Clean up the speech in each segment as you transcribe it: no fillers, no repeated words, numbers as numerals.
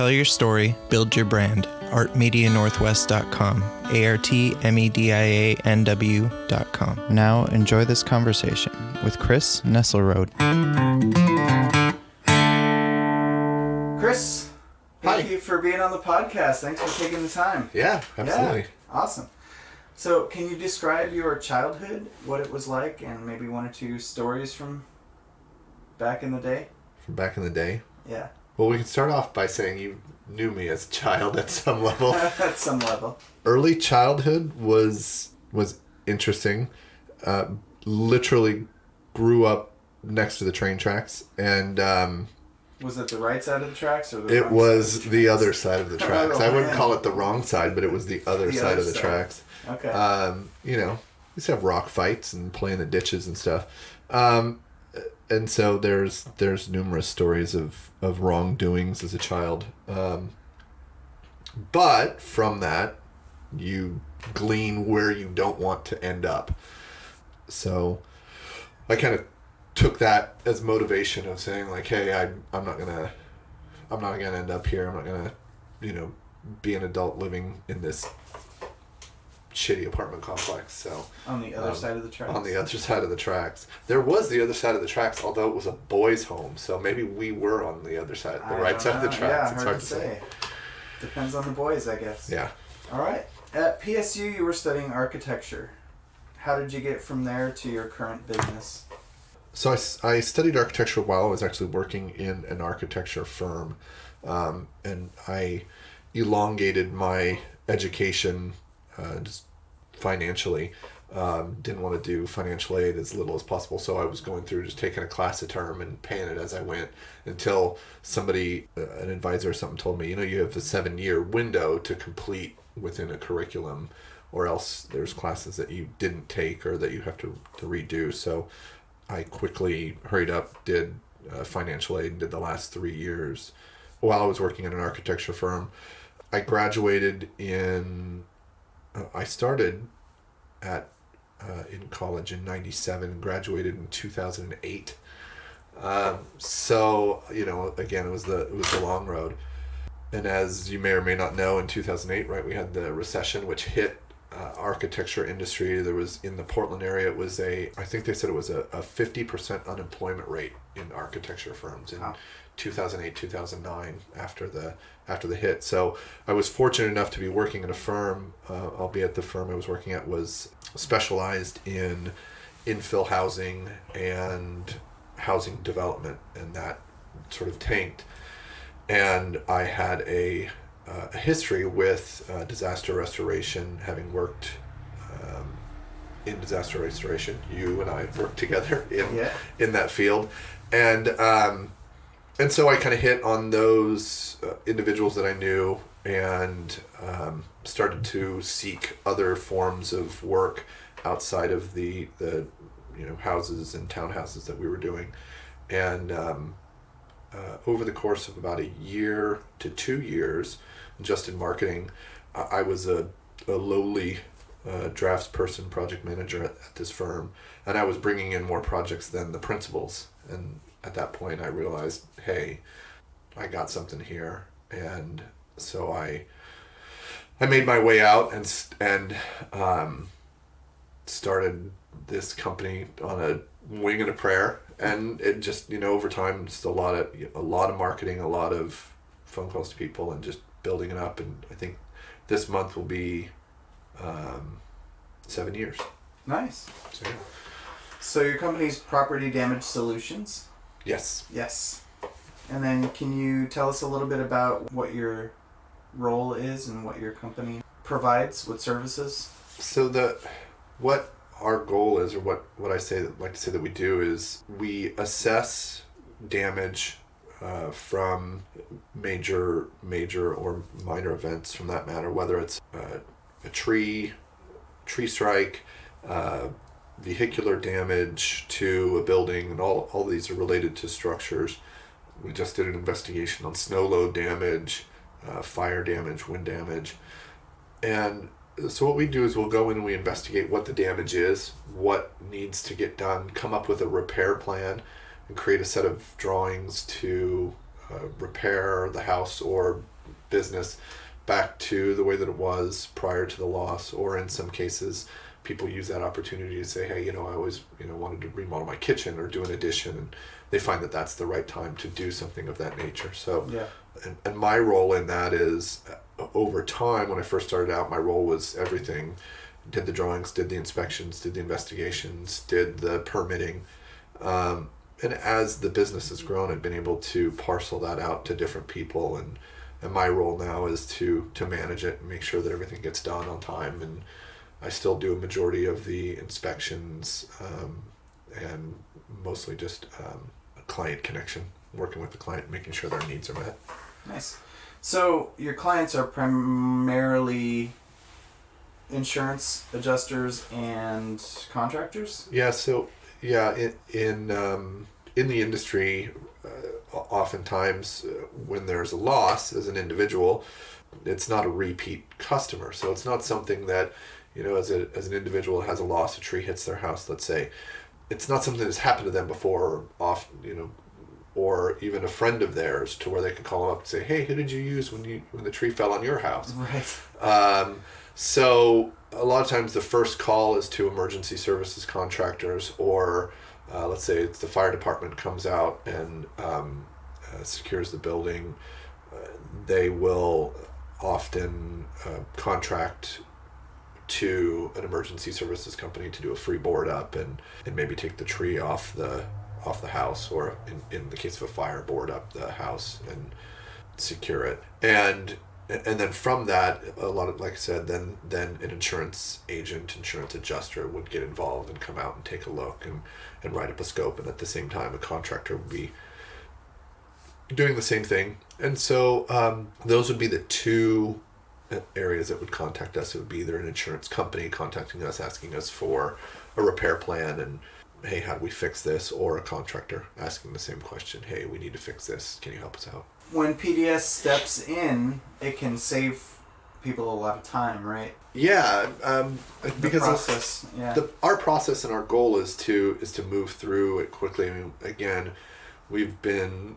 Tell your story, build your brand. artmedianorthwest.com. artmedianw.com. Now enjoy this conversation with Chris Nestlerode. Chris, thank you for being on the podcast. Thanks for taking the time. Yeah, absolutely. Yeah, awesome. So, can you describe your childhood, what it was like, and maybe one or two stories from back in the day? From back in the day? Yeah. Well, we can start off by saying you knew me as a child at some level. At some level. Early childhood was interesting. Literally grew up next to the train tracks, and was it the right side of the tracks or the it wrong was side of the other side of the tracks. Oh, I wouldn't man. call it the wrong side, but it was the other side of the tracks. Okay. You know, we used to have rock fights and play in the ditches and stuff. And so there's numerous stories of wrongdoings as a child. But from that, you glean where you don't want to end up. So I kind of took that as motivation of saying like, hey, I'm not gonna end up here. I'm not gonna, be an adult living in this shitty apartment complex. So on the other side of the tracks. On the other side of the tracks. There was the other side of the tracks, although it was a boys' home. So maybe we were on the other side, the right side of the tracks. Yeah, it's hard to say. Depends on the boys, I guess. Yeah. All right. At PSU, you were studying architecture. How did you get from there to your current business? So I studied architecture while I was actually working in an architecture firm. And I elongated my education just financially. Didn't want to do financial aid as little as possible, so I was going through just taking a class a term and paying it as I went until somebody, an advisor or something, told me, you have a 7-year window to complete within a curriculum, or else there's classes that you didn't take or that you have to redo. So I quickly hurried up, did financial aid, and did the last 3 years while I was working in an architecture firm. I graduated I started in college in 97, graduated in 2008. So, again, it was the long road. And as you may or may not know, in 2008, right, we had the recession, which hit architecture industry. There was, in the Portland area, it was I think they said it was a 50% unemployment rate in architecture firms in 2008, 2009, after the hit. So I was fortunate enough to be working in a firm, albeit the firm I was working at was specialized in infill housing and housing development, and that sort of tanked. And I had a history with disaster restoration, having worked in disaster restoration. You and I worked together in that field, and so I kind of hit on those individuals that I knew, and started to seek other forms of work outside of the houses and townhouses that we were doing. And over the course of about 1 year to 2 years, just in marketing, I was a lowly draftsperson, project manager at this firm, and I was bringing in more projects than the principals. And at that point, I realized, hey, I got something here, and so I made my way out and started this company on a wing and a prayer, and it just over time, just a lot of marketing, a lot of phone calls to people, and just building it up. And I think this month will be 7 years. Nice. So, yeah. So your company's Property Damage Solutions? Yes. And then can you tell us a little bit about what your role is and what your company provides, what services? So what our goal is, or what I like to say that we do, is we assess damage from major or minor events, from that matter, whether it's a tree strike, vehicular damage to a building, and all these are related to structures. We just did an investigation on snow load damage, fire damage, wind damage. And so what we do is we'll go in and we investigate what the damage is, what needs to get done, come up with a repair plan, and create a set of drawings to repair the house or business back to the way that it was prior to the loss, or in some cases people use that opportunity to say, hey, I always wanted to remodel my kitchen or do an addition, and they find that that's the right time to do something of that nature. So Yeah. and my role in that is, over time, when I first started out, my role was everything. Did the drawings, did the inspections, did the investigations, did the permitting. And as the business has grown, I've been able to parcel that out to different people, and my role now is to manage it and make sure that everything gets done on time. And I still do a majority of the inspections, and mostly just a client connection, working with the client, making sure their needs are met. Nice. So your clients are primarily insurance adjusters and contractors? Yeah. So yeah, in the industry, oftentimes when there's a loss as an individual, it's not a repeat customer. So it's not something that, as an individual has a loss, a tree hits their house, let's say, it's not something that's happened to them before, or even a friend of theirs, to where they can call them up and say, hey, who did you use when the tree fell on your house? Right. So a lot of times the first call is to emergency services contractors, or let's say it's the fire department comes out and secures the building. They will often contract to an emergency services company to do a free board up and maybe take the tree off the house, or in the case of a fire, board up the house and secure it. And then from that, a lot of, like I said, then an insurance agent, insurance adjuster would get involved and come out and take a look and write up a scope. And at the same time, a contractor would be doing the same thing. And so those would be the two areas that would contact us. It would be either an insurance company contacting us, asking us for a repair plan and, hey, how do we fix this? Or a contractor asking the same question, hey, we need to fix this. Can you help us out? When PDS steps in, it can save people a lot of time, right? Yeah, because process, our process and our goal is to move through it quickly. I mean, again, we've been,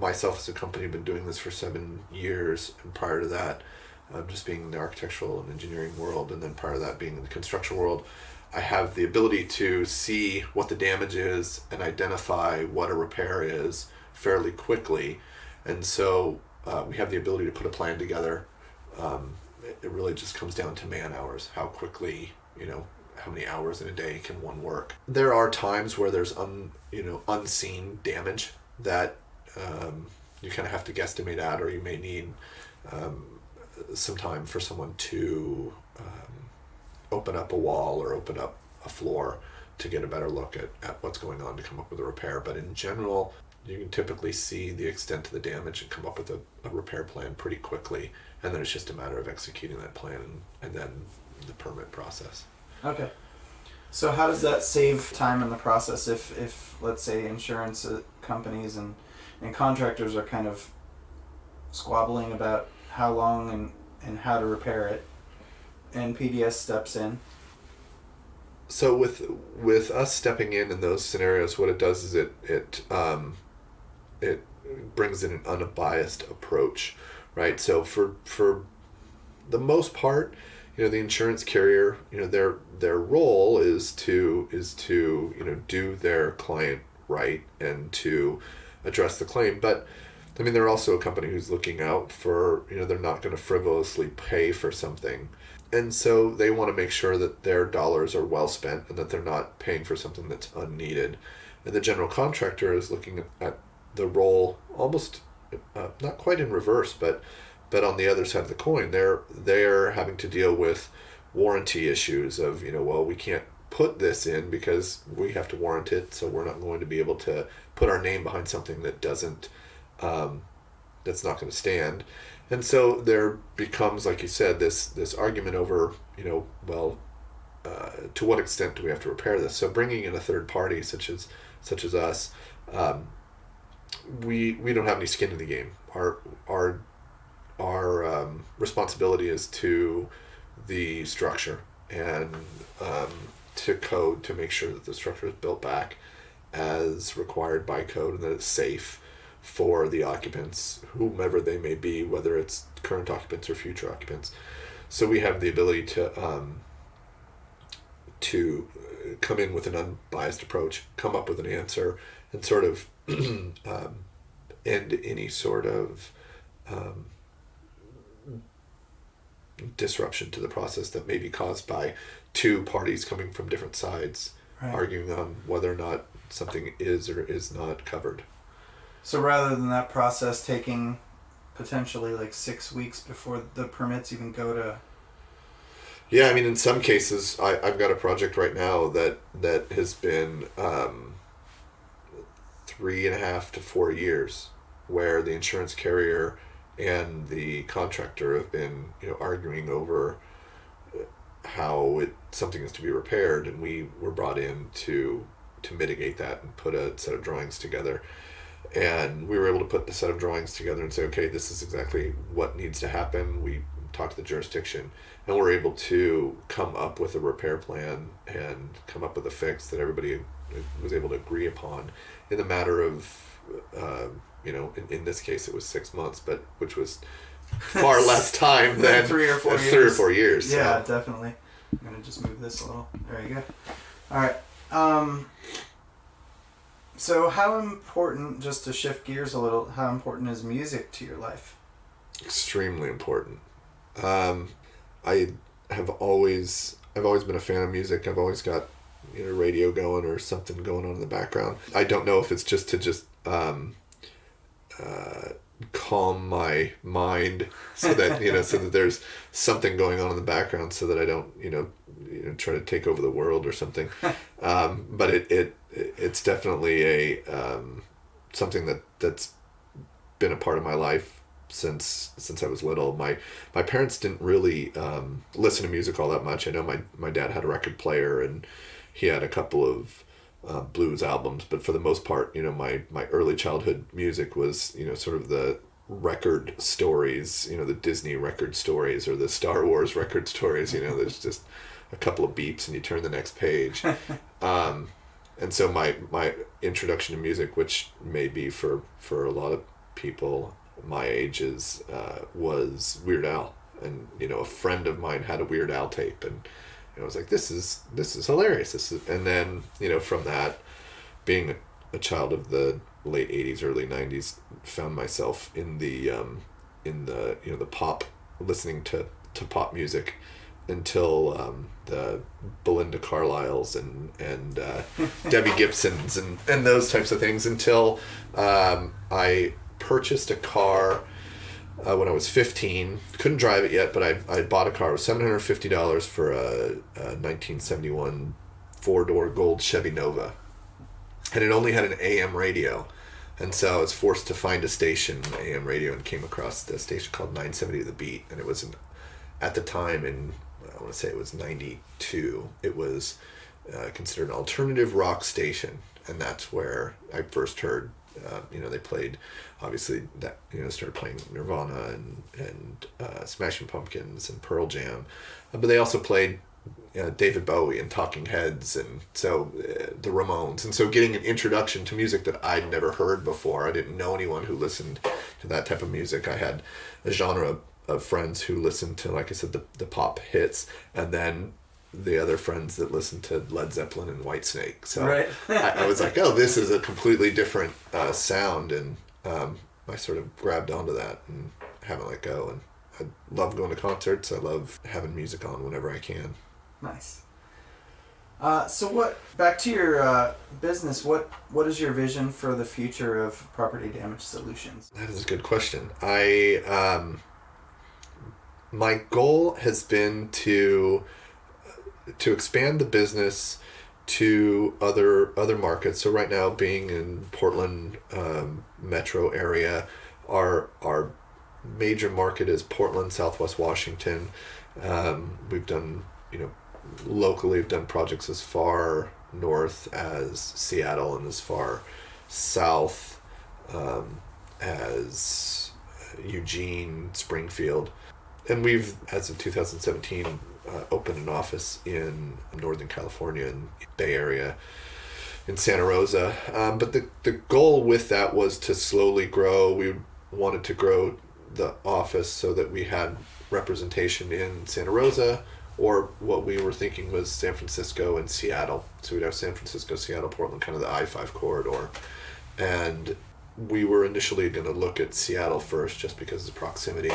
myself as a company, been doing this for 7 years, and prior to that, just being in the architectural and engineering world, and then prior to that being in the construction world, I have the ability to see what the damage is and identify what a repair is fairly quickly. And so we have the ability to put a plan together. It really just comes down to man hours, how quickly, how many hours in a day can one work. There are times where there's unseen damage that you kind of have to guesstimate at, or you may need some time for someone to open up a wall or open up a floor to get a better look at what's going on to come up with a repair. But in general, you can typically see the extent of the damage and come up with a repair plan pretty quickly. And then it's just a matter of executing that plan and then the permit process. Okay. So how does that save time in the process if let's say, insurance companies and contractors are kind of squabbling about how long and how to repair it, and PDS steps in? So with us stepping in those scenarios, what it does is it brings in an unbiased approach, right? So for the most part, the insurance carrier, their role is to do their client right and to address the claim. But I mean, they're also a company who's looking out for, they're not going to frivolously pay for something. And so they want to make sure that their dollars are well spent and that they're not paying for something that's unneeded. And the general contractor is looking at the role almost not quite in reverse, but on the other side of the coin. They're having to deal with warranty issues of, well, we can't put this in because we have to warrant it, so we're not going to be able to put our name behind something that doesn't that's not going to stand. And so there becomes, like you said, this argument over, to what extent do we have to repair this? So bringing in a third party such as us, we don't have any skin in the game. Our responsibility is to the structure and to code to make sure that the structure is built back as required by code and that it's safe for the occupants, whomever they may be, whether it's current occupants or future occupants. So we have the ability to come in with an unbiased approach, come up with an answer, and sort of end any sort of disruption to the process that may be caused by two parties coming from different sides, Right. arguing on whether or not something is or is not covered. So rather than that process taking potentially like 6 weeks before the permits even go to... Yeah, I mean, in some cases, I've got a project right now that has been 3.5 to 4 years, where the insurance carrier and the contractor have been, arguing over how something is to be repaired, and we were brought in to mitigate that and put a set of drawings together. And we were able to put the set of drawings together and say, okay, this is exactly what needs to happen. We talked to the jurisdiction, and we're able to come up with a repair plan and come up with a fix that everybody was able to agree upon in the matter of, in this case it was 6 months, but which was far less time than 3 or 4 years. 3 or 4 years. Yeah, so. definitely. I'm going to just move this a little. There you go. All right. So how important, just to shift gears a little, how important is music to your life? Extremely important. I've always been a fan of music. I've always got radio going or something going on in the background. I don't know if it's just to calm my mind so that so that there's something going on in the background so that I don't try to take over the world or something. But it's definitely a something that's been a part of my life since I was little. My parents didn't really listen to music all that much. I know my dad had a record player and he had a couple of blues albums, but for the most part, my early childhood music was sort of the record stories, the Disney record stories or the Star Wars record stories. There's just a couple of beeps and you turn the next page. And so my introduction to music, which may be for a lot of people my age, was Weird Al. And a friend of mine had a Weird Al tape, and I was like, this is hilarious. And then from that, being a child of the late 80s, early 90s, found myself in the pop, listening to pop music until the Belinda Carlisles and Debbie Gibsons and those types of things, until I purchased a car when I was 15. Couldn't drive it yet, but I bought a car. It was $750 for a 1971 four-door gold Chevy Nova. And it only had an AM radio. And so I was forced to find a station, AM radio, and came across a station called 970 The Beat. And it was, at the time, I want to say it was 92, it was considered an alternative rock station. And that's where I first heard, they played, obviously, that, started playing Nirvana and Smashing Pumpkins and Pearl Jam. But they also played David Bowie and Talking Heads, and so the Ramones. And so getting an introduction to music that I'd never heard before. I didn't know anyone who listened to that type of music. I had a genre of friends who listened to, like I said, the pop hits, and then the other friends that listened to Led Zeppelin and Whitesnake. So right. I was like, oh, this is a completely different sound, and I sort of grabbed onto that and haven't let go. And I love going to concerts. I love having music on whenever I can. Nice. So back to your business, what is your vision for the future of property damage solutions? That is a good question. My goal has been to expand the business to other markets. So right now, being in Portland metro area, our major market is Portland, Southwest Washington. We've done, locally, we've done projects as far north as Seattle and as far south as Eugene, Springfield. And we've, as of 2017, opened an office in Northern California and Bay Area. in Santa Rosa. But the goal with that was to slowly grow. We wanted to grow the office so that we had representation in Santa Rosa, or what we were thinking was San Francisco and Seattle. So we'd have San Francisco, Seattle, Portland, kind of the I-5 corridor. And we were initially going to look at Seattle first just because of proximity.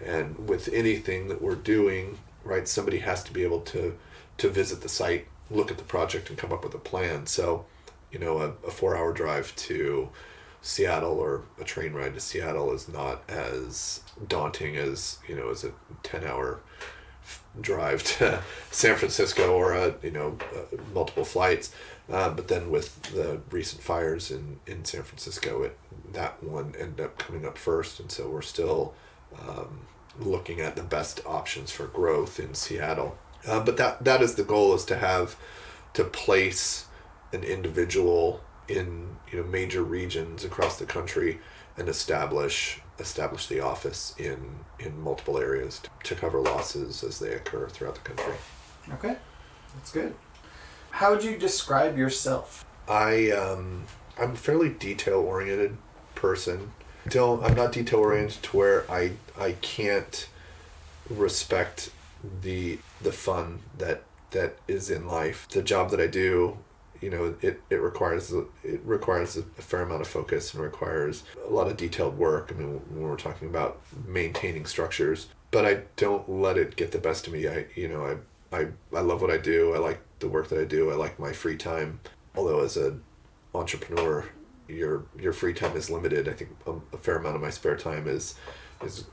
And with anything that we're doing, right, somebody has to be able to visit the site, look at the project, and come up with a plan. So, a 4-hour drive to Seattle or a train ride to Seattle is not as daunting as, as a 10-hour drive to San Francisco or multiple flights. But then with the recent fires in San Francisco, that one ended up coming up first. And so we're still looking at the best options for growth in Seattle. But that is the goal, is to place an individual in major regions across the country and establish the office in multiple areas to cover losses as they occur throughout the country. Okay, that's good. How would you describe yourself? I'm a fairly detail-oriented person. I'm not detail-oriented to where I can't respect the fun that is in life. The job that I do, it requires a fair amount of focus and requires a lot of detailed work. I mean, when we're talking about maintaining structures, but I don't let it get the best of me. I love what I do. I like the work that I do. I like my free time. Although as an entrepreneur, your free time is limited. I think a fair amount of my spare time is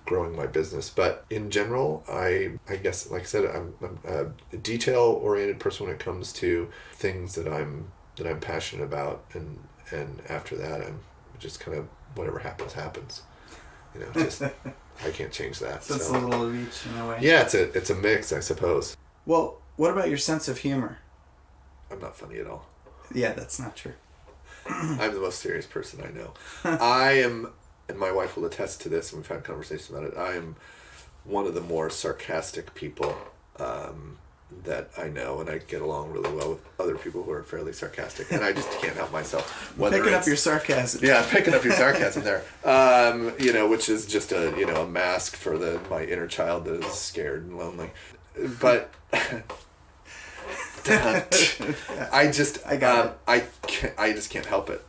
growing my business. But in general, I guess, like I said, I'm a detail-oriented person when it comes to things that I'm passionate about, and after that, I'm just kind of whatever happens. Just I can't change that. So it's a little of each in a way. Yeah, it's a mix, I suppose. Well, what about your sense of humor? I'm not funny at all. Yeah, that's not true. I'm the most serious person I know. I am, and my wife will attest to this, and we've had conversations about it, I am one of the more sarcastic people that I know, and I get along really well with other people who are fairly sarcastic, and I just can't help myself. Picking up your sarcasm. Yeah, picking up your sarcasm there. Which is just a mask for my inner child that is scared and lonely. But I just can't help it.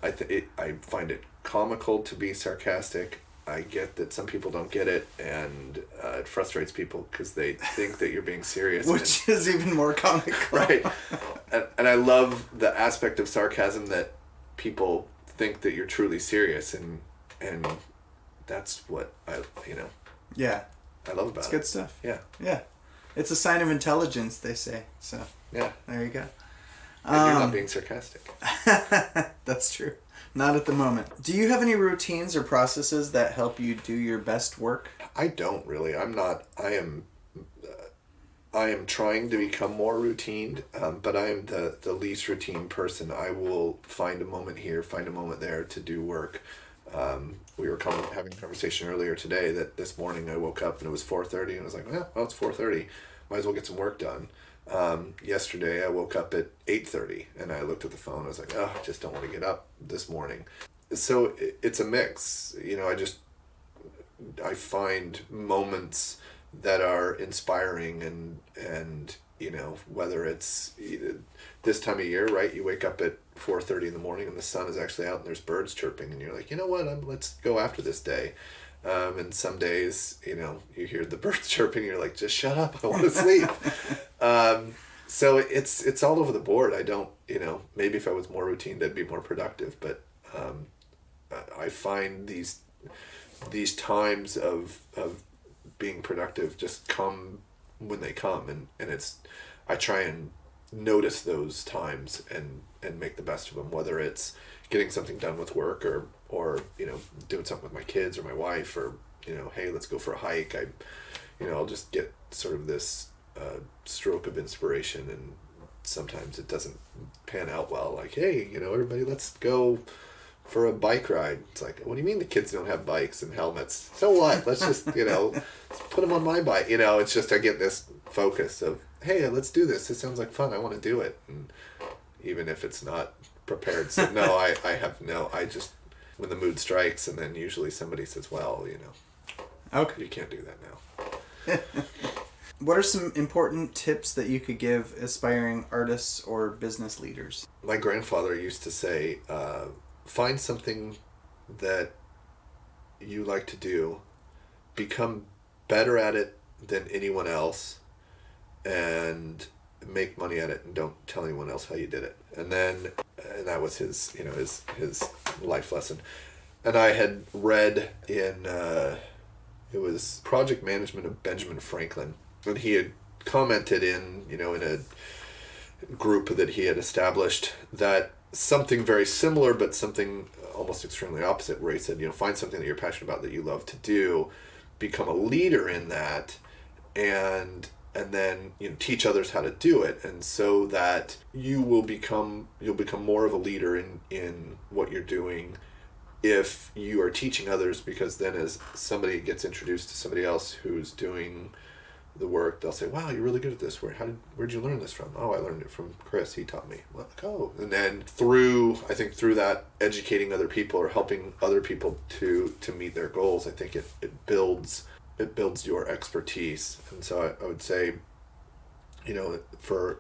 I find it comical to be sarcastic. I get that some people don't get it, and it frustrates people because they think that you're being serious. Which is even more comical. Right. And I love the aspect of sarcasm that people think that you're truly serious, and that's what Yeah. I love about it's it. Good stuff. Yeah. Yeah. It's a sign of intelligence, they say. So yeah. There you go. And you're not being sarcastic. That's true. Not at the moment. Do you have any routines or processes that help you do your best work? I don't really. I am trying to become more routine, but I am the least routine person. I will find a moment here, find a moment there to do work. We were having a conversation earlier today that this morning I woke up and it was 4:30, and I was like, well, it's 4:30. Might as well get some work done. Yesterday I woke up at 8:30 and I looked at the phone. I was like, I just don't want to get up this morning. So it's a mix. I find moments that are inspiring and whether it's this time of year, right? You wake up at 4:30 in the morning and the sun is actually out and there's birds chirping and you're like, you know what? Let's go after this day. And some days, you hear the birds chirping and you're like, just shut up. I want to sleep. So it's all over the board. I don't, maybe if I was more routine, I'd be more productive, but I find these times of being productive just come when they come, and I try and notice those times and make the best of them, whether it's getting something done with work or doing something with my kids or my wife, or hey, let's go for a hike. I'll just get sort of this stroke of inspiration, and sometimes it doesn't pan out well, like, hey, everybody, let's go for a bike ride. It's like, what do you mean the kids don't have bikes and helmets? So what? Let's just let's put them on my bike. It's just I get this focus of, hey, let's do this. This sounds like fun. I want to do it. And even if it's not prepared. So no, I just, when the mood strikes, and then usually somebody says, well, Okay. you can't do that now. What are some important tips that you could give aspiring artists or business leaders? My grandfather used to say, find something that you like to do, become better at it than anyone else, and make money at it, and don't tell anyone else how you did it. And that was his life lesson. And I had read in, it was Project Management of Benjamin Franklin, and he had commented in a group that he had established, that something very similar, but something almost extremely opposite, where he said, find something that you're passionate about, that you love to do, become a leader in that, and then teach others how to do it, and so that you'll become more of a leader in what you're doing if you are teaching others, because then as somebody gets introduced to somebody else who's doing the work, they'll say, wow, you're really good at this. Where'd you learn this from? Oh, I learned it from Chris. He taught me. Oh. And then through that, educating other people or helping other people to meet their goals, I think it builds your expertise. And so I would say, for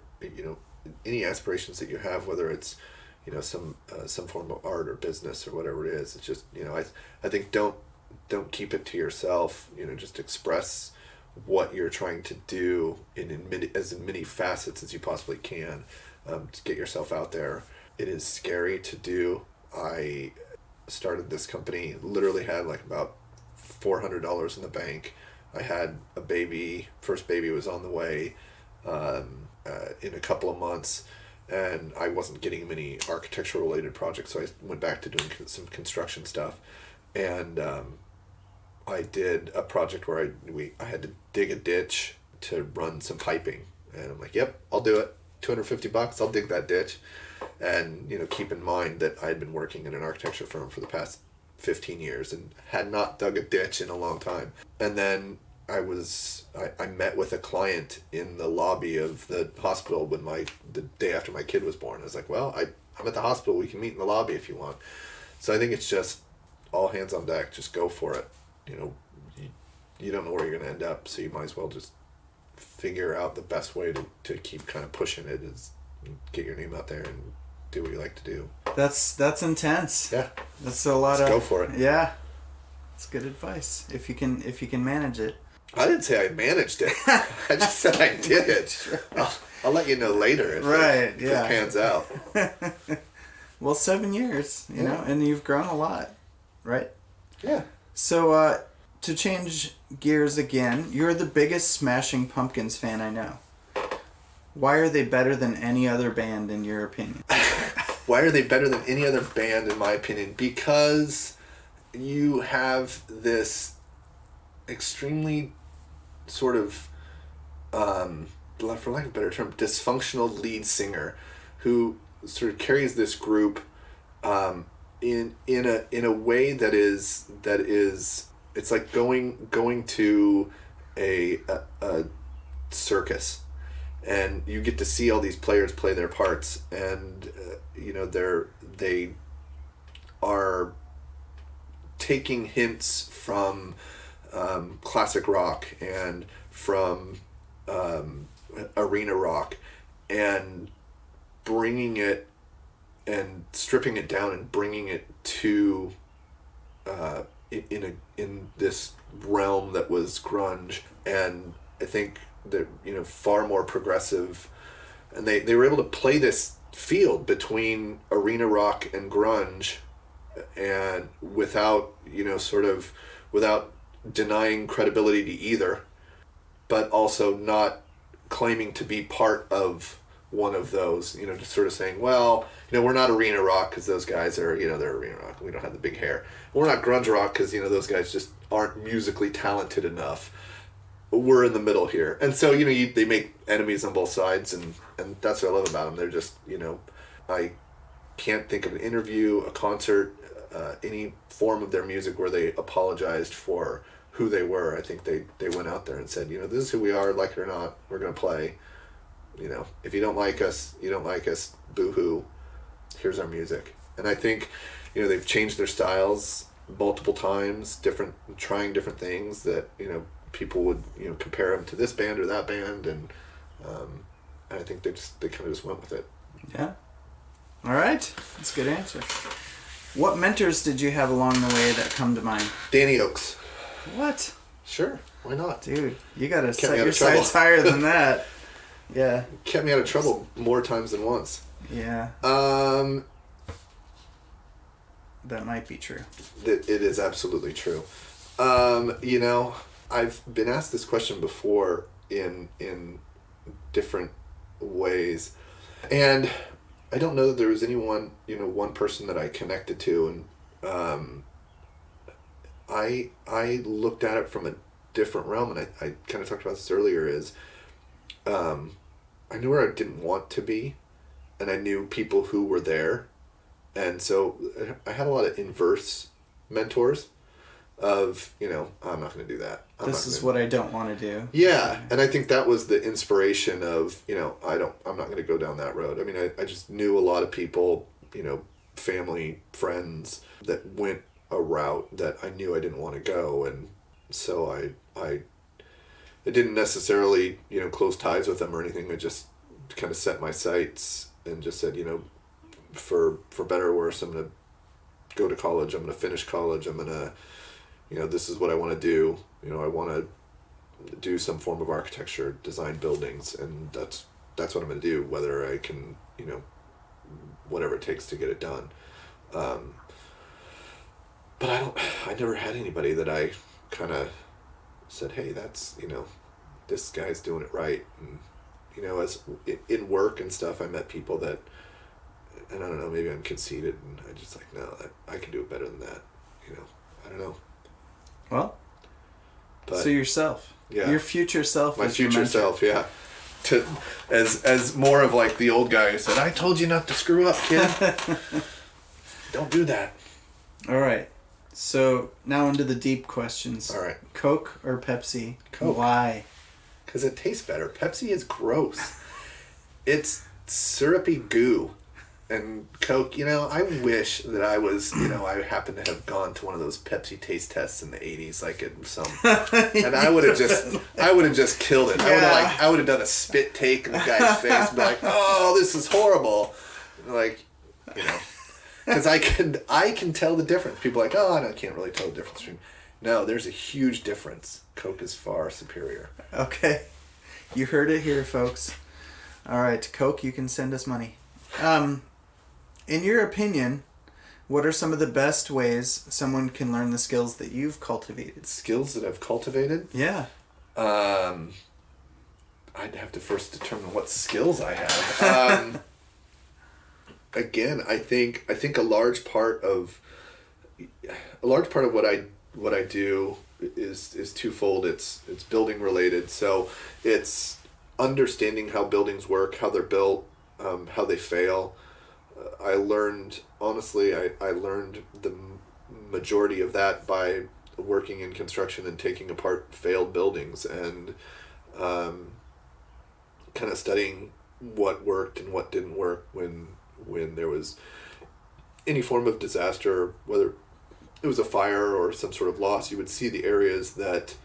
any aspirations that you have, whether it's some form of art or business or whatever it is, it's just I think don't keep it to yourself. Just express what you're trying to do in many facets as you possibly can, to get yourself out there. It is scary to do. I started this company, literally had like about $400 in the bank. I had a baby, first baby was on the way in a couple of months, and I wasn't getting many architectural related projects, so I went back to doing some construction stuff. And I did a project where I had to dig a ditch to run some piping, and I'm like, yep, I'll do it. $250, I'll dig that ditch. And keep in mind that I'd been working in an architecture firm for the past 15 years and had not dug a ditch in a long time. And then I met with a client in the lobby of the hospital the day after my kid was born. I was like, well, I'm at the hospital, we can meet in the lobby if you want. So I think it's just all hands on deck, just go for it. You don't know where you're going to end up, so you might as well just figure out the best way to keep kind of pushing it, is get your name out there and do what you like to do. That's intense. Yeah. That's a lot Go for it. Yeah. It's good advice if you can manage it. I didn't say I managed it. I just said I did it. Sure. I'll let you know later if it pans out. Well, 7 years, you know, and you've grown a lot, right? Yeah. So, to change gears again, you're the biggest Smashing Pumpkins fan I know. Why are they better than any other band in your opinion? Why are they better than any other band in my opinion? Because you have this extremely sort of, for lack of a better term, dysfunctional lead singer who sort of carries this group in a way that is it's like going to a circus, and you get to see all these players play their parts, and they are taking hints from classic rock and from arena rock, and bringing it and stripping it down and bringing it to in this realm that was grunge. And I think that far more progressive, and they were able to play this field between arena rock and grunge, and without without denying credibility to either, but also not claiming to be part of one of those, just sort of saying, well, we're not arena rock because those guys are, they're arena rock and we don't have the big hair. We're not grunge rock because, those guys just aren't musically talented enough. We're in the middle here. And so, they make enemies on both sides, and that's what I love about them. They're just, I can't think of an interview, a concert, any form of their music where they apologized for who they were. I think they went out there and said, this is who we are, like it or not, we're going to play. if you don't like us, boo-hoo, here's our music. And I think, they've changed their styles multiple times, trying different things that, people would, compare them to this band or that band. And I think they kind of just went with it. Yeah. All right. That's a good answer. What mentors did you have along the way that come to mind? Danny Oakes. What? Sure. Why not? Dude, you got to Kept me set out your of trouble. sights higher than that. Yeah. Kept me out of trouble more times than once. Yeah. That might be true. It is absolutely true. I've been asked this question before in different ways, and I don't know that there was anyone, one person that I connected to, and I looked at it from a different realm, and I kind of talked about this earlier, is I knew where I didn't want to be, and I knew people who were there, and so I had a lot of inverse mentors of, I'm not going to do that. This is what I don't want to do. Yeah, and I think that was the inspiration of, I'm not going to go down that road. I mean, I just knew a lot of people, family, friends that went a route that I knew I didn't want to go, and so I didn't necessarily, close ties with them or anything. I just kind of set my sights and just said, for better or worse, I'm going to go to college, I'm going to finish college, I'm going to, this is what I want to do. I want to do some form of architecture, design buildings, and that's what I'm going to do, whether I can, whatever it takes to get it done. But I never had anybody that I kind of said, hey, that's, this guy's doing it right. And, as in work and stuff, I met people that, and I don't know, maybe I'm conceited, and I just like, no, I can do it better than that. I don't know. Well, but, so yourself. Yeah. Your future self. My is your future mentor. self, yeah. As more of like the old guy who said, I told you not to screw up, kid. Don't do that. All right. So now into the deep questions. All right. Coke or Pepsi? Coke. Why? Because it tastes better. Pepsi is gross. It's syrupy goo. And Coke, I wish that I was, I happened to have gone to one of those Pepsi taste tests in the 80s, like in some, and I would have just killed it. Yeah. I would have done a spit take in the guy's face and be like, oh, this is horrible. Like, because I can tell the difference. People are like, oh, I can't really tell the difference between. No, there's a huge difference. Coke is far superior. Okay. You heard it here, folks. All right, Coke, you can send us money. In your opinion, what are some of the best ways someone can learn the skills that you've cultivated? Skills that I've cultivated? Yeah. I'd have to first determine what skills I have. Again, I think a large part of what I do is twofold. It's building related. So it's understanding how buildings work, how they're built, how they fail. I learned the majority of that by working in construction and taking apart failed buildings and kind of studying what worked and what didn't work when there was any form of disaster, whether it was a fire or some sort of loss. You would see the areas that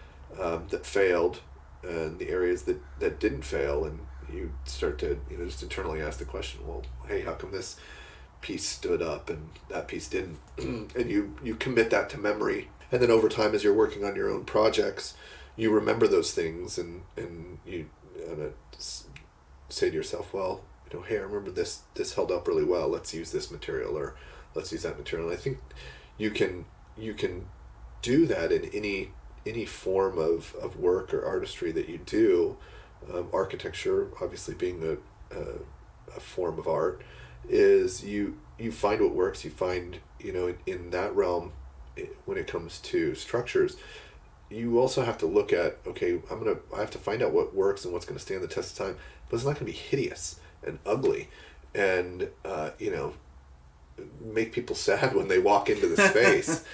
failed and the areas that didn't fail, and you start to just internally ask the question, well, hey, how come this piece stood up and that piece didn't? And you commit that to memory, and then over time, as you're working on your own projects, you remember those things, and you say to yourself, well, hey, I remember this held up really well, let's use this material, or let's use that material. And I think you can do that in any form of work or artistry that you do. Architecture, obviously being a form of art, is you find what works. You find, in that realm, when it comes to structures, you also have to look at, okay, I have to find out what works and what's going to stand the test of time, but it's not going to be hideous and ugly. And, make people sad when they walk into the space.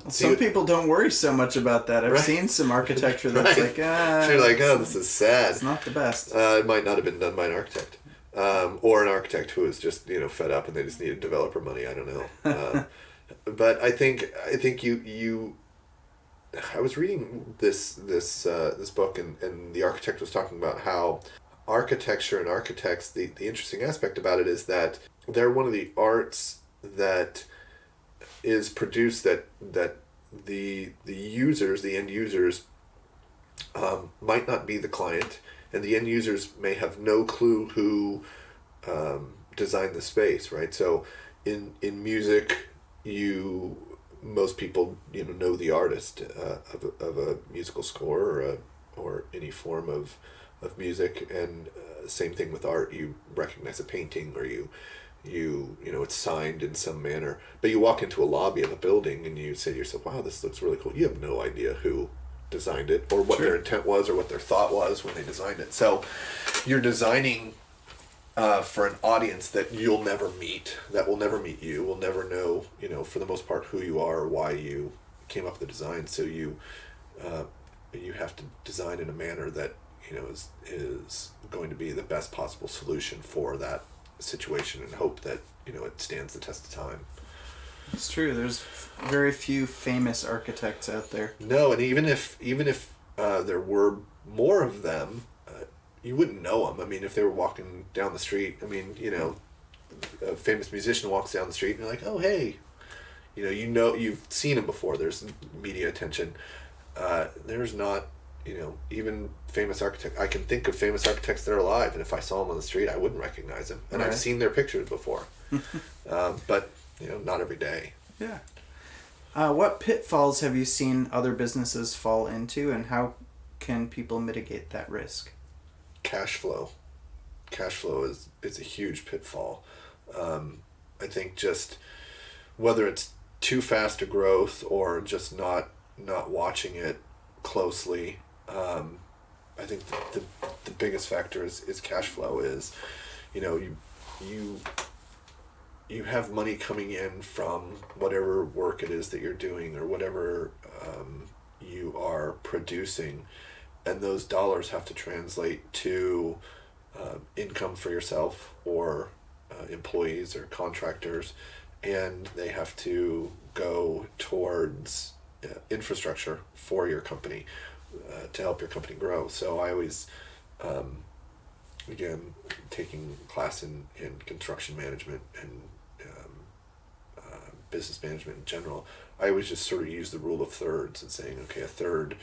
Some people don't worry so much about that. I've Right. seen some architecture that's Right. like, You're like, oh, this is sad. it's not the best. It might not have been done by an architect. Or an architect who is just, fed up and they just needed developer money. I don't know. But I think you I was reading this book, and the architect was talking about how architecture and architects, the interesting aspect about it is that they're one of the arts that is produced that the users, the end users, might not be the client, and the end users may have no clue who designed the space, right? So in music, most people know the artist of a musical score or any form of music, and same thing with art. You recognize a painting, or you it's signed in some manner, but you walk into a lobby of a building and you say to yourself, wow, this looks really cool. You have no idea who designed it, or what Sure. their intent was, or what their thought was when they designed it. So you're designing for an audience that you'll never meet, that will never meet you, will never know, for the most part, who you are or why you came up with the design. So you have to design in a manner that is going to be the best possible solution for that situation, and hope that it stands the test of time. It's true. There's very few famous architects out there. No, and even if there were more of them, you wouldn't know them. I mean, if they were walking down the street, a famous musician walks down the street and you're like, oh, hey, you've seen him before. There's media attention. There's not, even famous architects. I can think of famous architects that are alive, and if I saw them on the street, I wouldn't recognize them. And Right. I've seen their pictures before, but not every day. Yeah. What pitfalls have you seen other businesses fall into, and how can people mitigate that risk? Cash flow is a huge pitfall. I think just whether it's too fast a growth or just not watching it closely, I think the biggest factor is cash flow. Is you have money coming in from whatever work it is that you're doing, or whatever you are producing, and those dollars have to translate to income for yourself, or employees or contractors, and they have to go towards infrastructure for your company to help your company grow. So I always, again, taking class in construction management and business management in general, I always just sort of use the rule of thirds and saying, okay, a third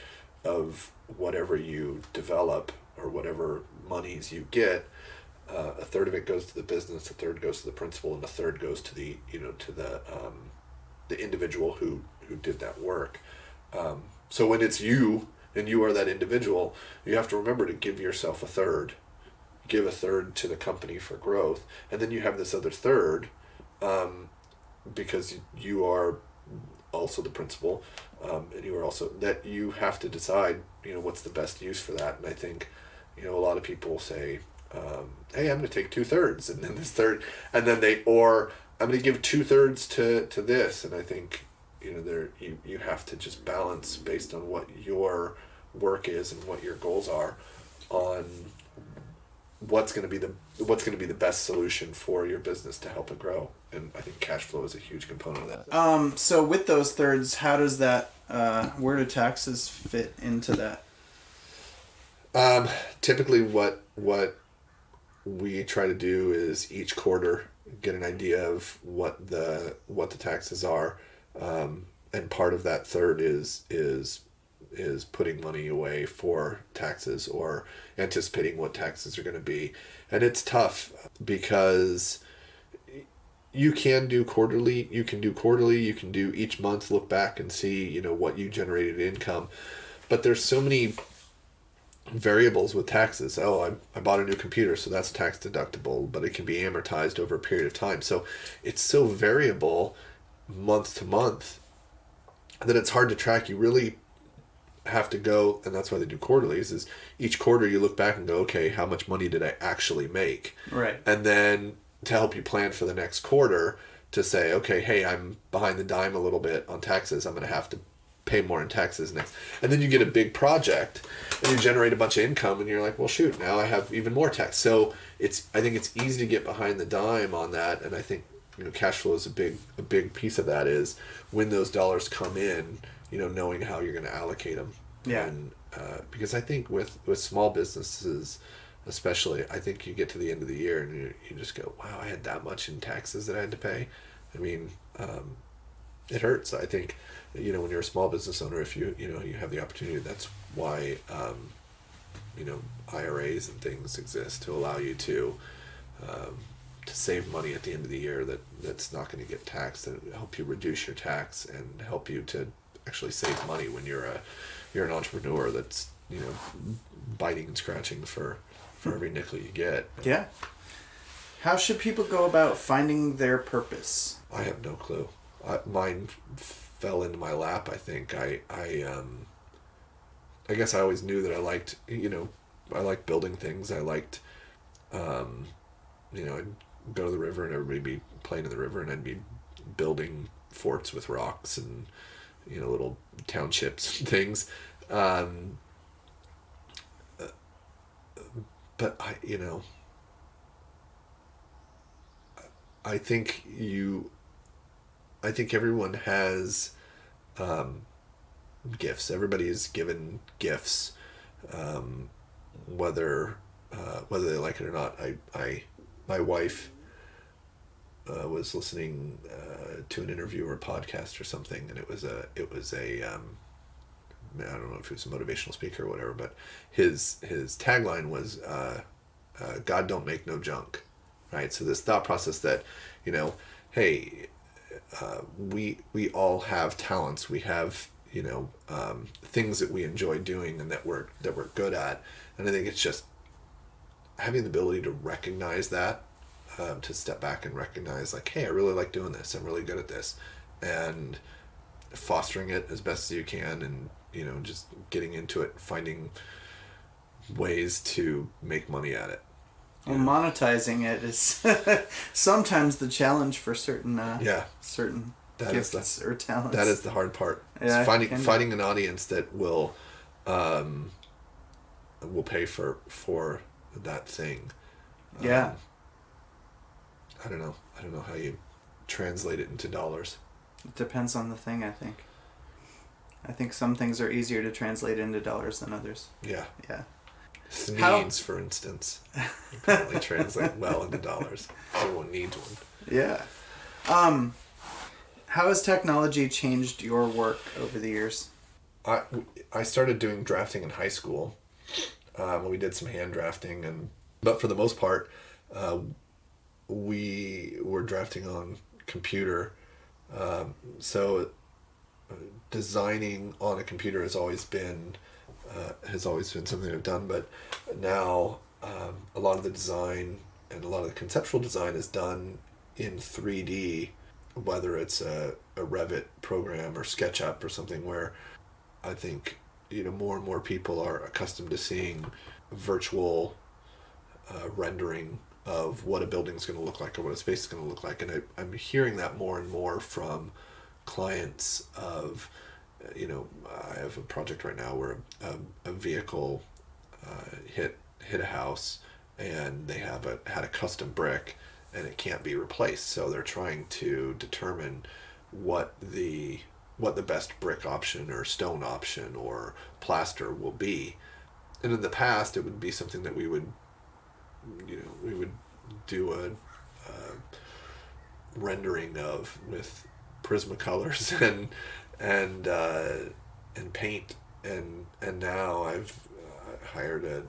of whatever you develop or whatever monies you get, a third of it goes to the business, a third goes to the principal, and a third goes to the the individual who did that work. So when it's you and you are that individual, you have to remember to give yourself a third. Give a third to the company for growth, and then you have this other third, because you are also the principal, and you are also that you have to decide what's the best use for that. And I think a lot of people say, hey, I'm going to take 2/3, and then this third, and then I'm going to give 2/3 to this. And I think you have to just balance based on what your work is and what your goals are on what's going to be the best solution for your business to help it grow. And I think cash flow is a huge component of that. So with those thirds, how does that, where do taxes fit into that? Typically what we try to do is each quarter get an idea of what the taxes are, and part of that third is putting money away for taxes, or anticipating what taxes are going to be. And it's tough because you can do quarterly, you can do each month, look back and see what you generated in income, but there's so many variables with taxes. I bought a new computer, so that's tax deductible, but it can be amortized over a period of time. So it's so variable month to month that it's hard to track. You really have to go, and that's why they do quarterlies, is each quarter you look back and go, okay, how much money did I actually make? Right. And then to help you plan for the next quarter, to say, okay, hey, I'm behind the dime a little bit on taxes. I'm going to have to pay more in taxes next. And then you get a big project and you generate a bunch of income and you're like, well, shoot, now I have even more tax. So I think it's easy to get behind the dime on that. And I think, cash flow is a big piece of that, is when those dollars come in, knowing how you're going to allocate them. Yeah. And because I think with small businesses, especially, I think you get to the end of the year and you just go, wow, I had that much in taxes that I had to pay. I mean, it hurts. I think, when you're a small business owner, if you have the opportunity, that's why, IRAs and things exist, to allow you to save money at the end of the year that's not going to get taxed, and help you reduce your tax and help you to actually save money when you're an entrepreneur that's, biting and scratching for every nickel you get. Yeah. How should people go about finding their purpose? I have no clue. Mine fell into my lap. I think I guess I always knew that I liked, I liked building things. I liked, I'd go to the river and everybody be playing in the river and I'd be building forts with rocks and, little townships and things. But I think everyone has gifts. Everybody is given gifts, whether they like it or not. My wife was listening to an interview or a podcast or something, and it was a I don't know if he was a motivational speaker or whatever, but his tagline was God don't make no junk, right? So this thought process that, hey, we all have talents, we have things that we enjoy doing and that we're good at, and I think it's just having the ability to recognize that, to step back and recognize, like, hey, I really like doing this, I'm really good at this, and fostering it as best as you can, and just getting into it, finding ways to make money at it. Well, monetizing it is sometimes the challenge for certain certain gifts or talents. That is the hard part. Yeah, finding an audience that will pay for that thing. Yeah. I don't know how you translate it into dollars. It depends on the thing, I think. I think some things are easier to translate into dollars than others. Yeah. Yeah. Needs, for instance, apparently translate well into dollars. Everyone needs one. Yeah. How has technology changed your work over the years? I started doing drafting in high school. We did some hand drafting, but for the most part, we were drafting on computer. So designing on a computer has always been something I've done, but now a lot of the design and a lot of the conceptual design is done in 3D, whether it's a Revit program or SketchUp or something, where I think more and more people are accustomed to seeing virtual rendering of what a building's going to look like or what a space is going to look like, and I'm hearing that more and more from clients of, I have a project right now where a vehicle hit a house and they had a custom brick and it can't be replaced, so they're trying to determine what the best brick option or stone option or plaster will be. And in the past, it would be something that we would do a rendering of with Prismacolors and paint, and now I've hired a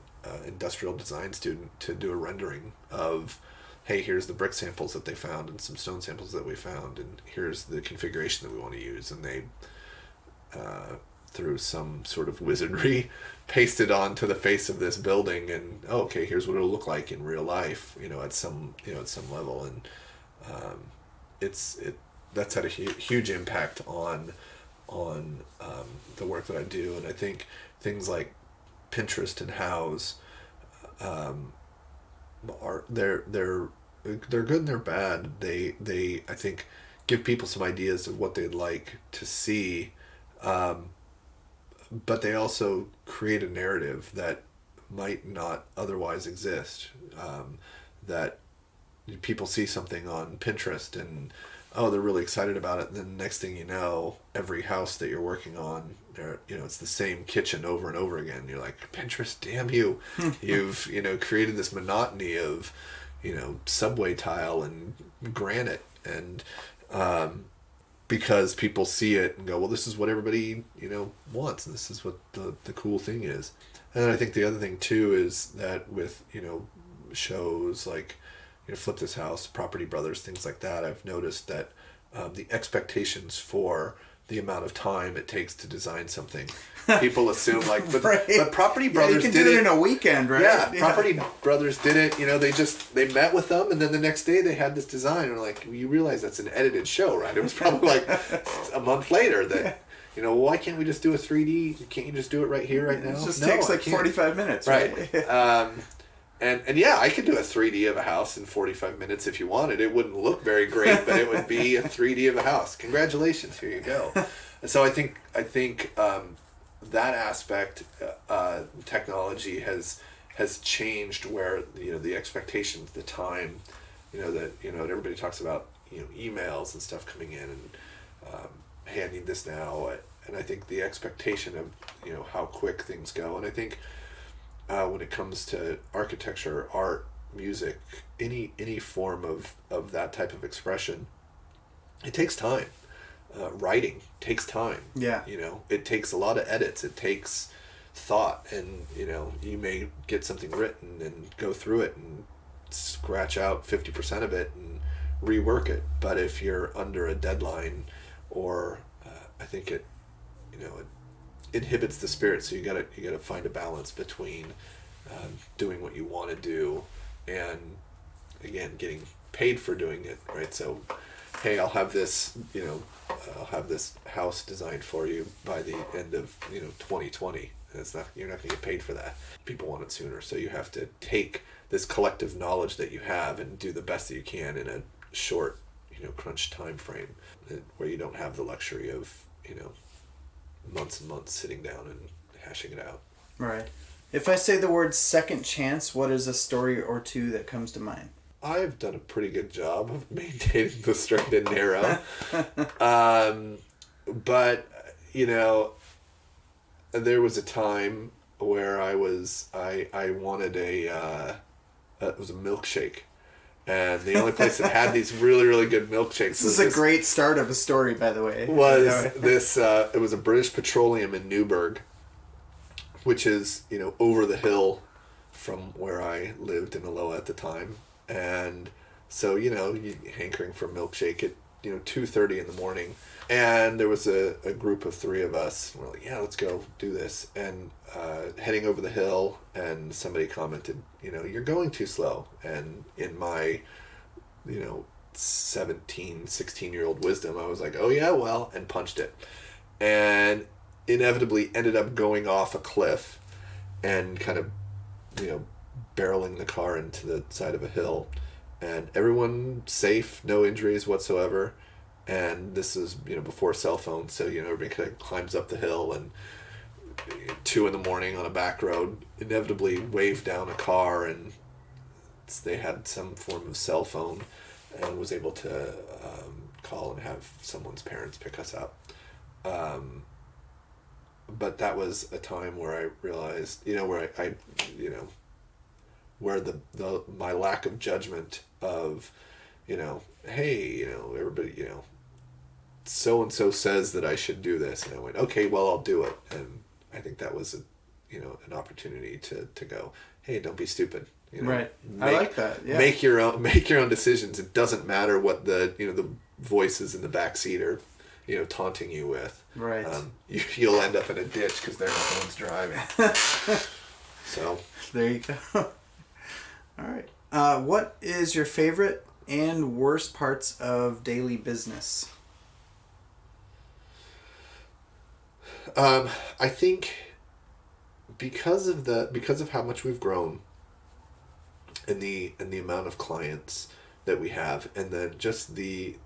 industrial design student to do a rendering of, hey, here's the brick samples that they found and some stone samples that we found, and here's the configuration that we want to use, and they through some sort of wizardry pasted onto the face of this building, and okay, here's what it'll look like in real life, at some level, and that's had a huge impact on the work that I do. And I think things like Pinterest and Houzz are they're they're good and they're bad. They I think give people some ideas of what they'd like to see, but they also create a narrative that might not otherwise exist. That people see something on Pinterest and they're really excited about it. And then the next thing you know, every house that you're working on, it's the same kitchen over and over again. You're like, Pinterest, damn you! You've created this monotony of subway tile and granite, and because people see it and go, well, this is what everybody wants, and this is what the cool thing is. And I think the other thing too is that with shows like Flip This House, Property Brothers, things like that, I've noticed that the expectations for the amount of time it takes to design something, people assume but Property Brothers you can did do it it in a weekend, right? Yeah, Property Brothers did it. They met with them, and then the next day they had this design, and like, you realize that's an edited show, right? It was probably like a month later that. Why can't we just do a 3D? Can't you just do it right here, right now? It just takes like 45 minutes, right? And yeah, I could do a 3D of a house in 45 minutes if you wanted. It wouldn't look very great, but it would be a 3D of a house. Congratulations, here you go. And so I think that aspect, technology has changed where the expectations, the time, that everybody talks about emails and stuff coming in and handing this now, and I think the expectation of how quick things go, and I think when it comes to architecture, art, music, any form of that type of expression, it takes time. Writing takes time. Yeah. It takes a lot of edits. It takes thought, and you may get something written and go through it and scratch out 50% of it and rework it. But if you're under a deadline, or I think it inhibits the spirit. So you gotta find a balance between doing what you want to do and again getting paid for doing it, right? So, hey, I'll have this house designed for you by the end of 2020. And you're not gonna get paid for that. People want it sooner, so you have to take this collective knowledge that you have and do the best that you can in a short crunch time frame, where you don't have the luxury of months and months sitting down and hashing it out. Right. If I say the word second chance, what is a story or two that comes to mind? I've done a pretty good job of maintaining the straight and narrow. But there was a time where I wanted it was a milkshake. And the only place that had these really, really good milkshakes. This is a great start of a story, by the way. Was this? It was a British Petroleum in Newburgh, which is over the hill from where I lived in Aloha at the time, and so you hankering for a milkshake at 2:30 in the morning, and there was a group of three of us. And we're like, yeah, let's go do this, and heading over the hill, and somebody commented, you're going too slow, and in my 16-year-old wisdom, I was like, oh yeah, well, and punched it, and inevitably ended up going off a cliff and kind of barreling the car into the side of a hill, and everyone safe, no injuries whatsoever. And this is before cell phones, so everybody kind of climbs up the hill, and 2 a.m. on a back road, inevitably waved down a car, and they had some form of cell phone, and was able to call and have someone's parents pick us up. But that was a time where I realized, where I where my lack of judgment of, hey, everybody, so and so says that I should do this, and I went, okay, well, I'll do it. And I think that was an opportunity to go, hey, don't be stupid. Right. I like that. Yeah. Make your own decisions. It doesn't matter what the voices in the back seat are taunting you with. Right. You'll end up in a ditch because they're not the ones driving. So there you go. All right. What is your favorite and worst parts of daily business? I think because of how much we've grown and the amount of clients that we have, and then just the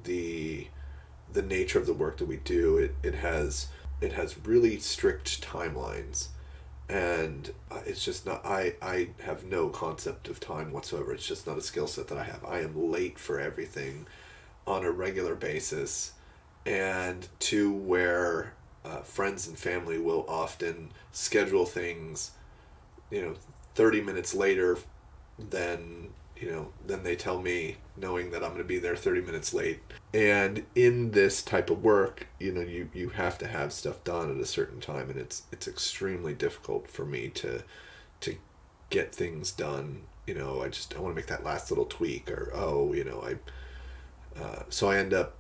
nature of the work that we do. It has really strict timelines, and it's just not. I have no concept of time whatsoever. It's just not a skill set that I have. I am late for everything on a regular basis, and to where friends and family will often schedule things, 30 minutes later than than they tell me, knowing that I'm going to be there 30 minutes late. And in this type of work, you have to have stuff done at a certain time, and it's extremely difficult for me to get things done. I want to make that last little tweak, or so I end up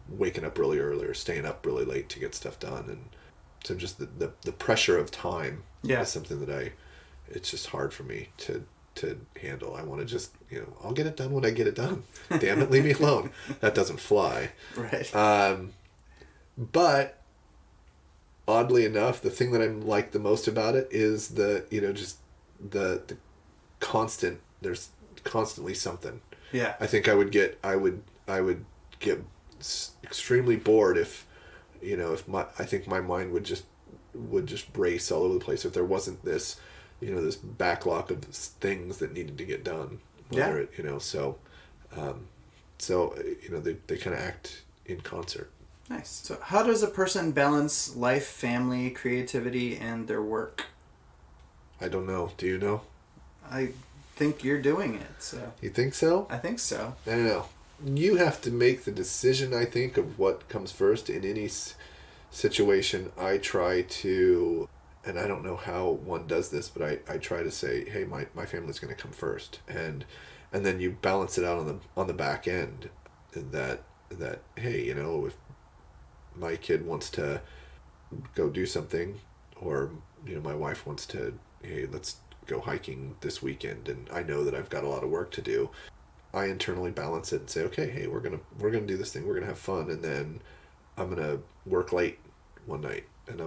waking up really early or staying up really late to get stuff done. And so just the pressure of time is something that it's just hard for me to handle. I want to just, I'll get it done when I get it done. Damn it, leave me alone. That doesn't fly. Right. But oddly enough, the thing that I like the most about it is just the constant, there's constantly something. Yeah. I think I would get extremely bored if I think my mind would just race all over the place if there wasn't this this backlog of things that needed to get done. Whether they kind of act in concert. Nice. So how does a person balance life, family, creativity, and their work? I don't know. Do you know? I think you're doing it. So. You think so? I think so. I don't know. You have to make the decision, I think, of what comes first in any situation. I try to, and I don't know how one does this, but I try to say, hey, my family's going to come first, and then you balance it out on the back end, that hey, if my kid wants to go do something, or my wife wants to, hey, let's go hiking this weekend, and I know that I've got a lot of work to do, I internally balance it and say, okay, hey, we're gonna do this thing, we're gonna have fun, and then I'm gonna work late one night, and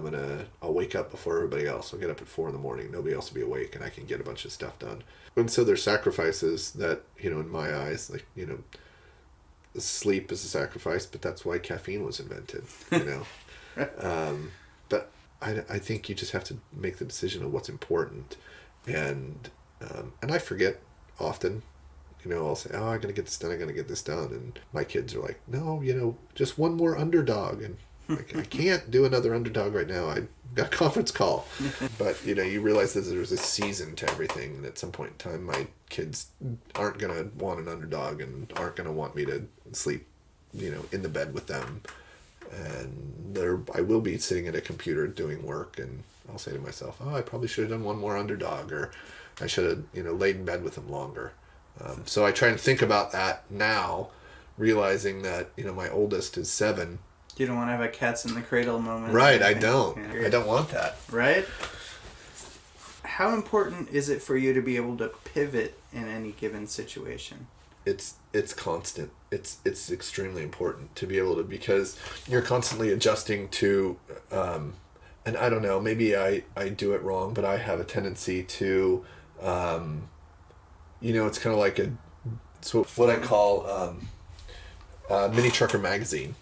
I'll wake up before everybody else. I'll get up at 4 a.m. Nobody else will be awake, and I can get a bunch of stuff done. And so there's sacrifices that, in my eyes, like, sleep is a sacrifice, but that's why caffeine was invented, But I think you just have to make the decision of what's important, and I forget often. I'll say, oh, I'm going to get this done. And my kids are like, no, just one more underdog. And like, I can't do another underdog right now. I got a conference call. But, you realize that there's a season to everything. And at some point in time, my kids aren't going to want an underdog and aren't going to want me to sleep, in the bed with them. And I will be sitting at a computer doing work. And I'll say to myself, oh, I probably should have done one more underdog. Or I should have, laid in bed with them longer. So I try and think about that now, realizing that, my oldest is 7. You don't want to have a cats in the cradle moment. Right, I don't. Yeah. I don't want that. Right? How important is it for you to be able to pivot in any given situation? It's constant. It's extremely important to be able to, because you're constantly adjusting to, and I don't know, maybe I do it wrong, but I have a tendency to, it's kind of like what I call mini trucker magazine.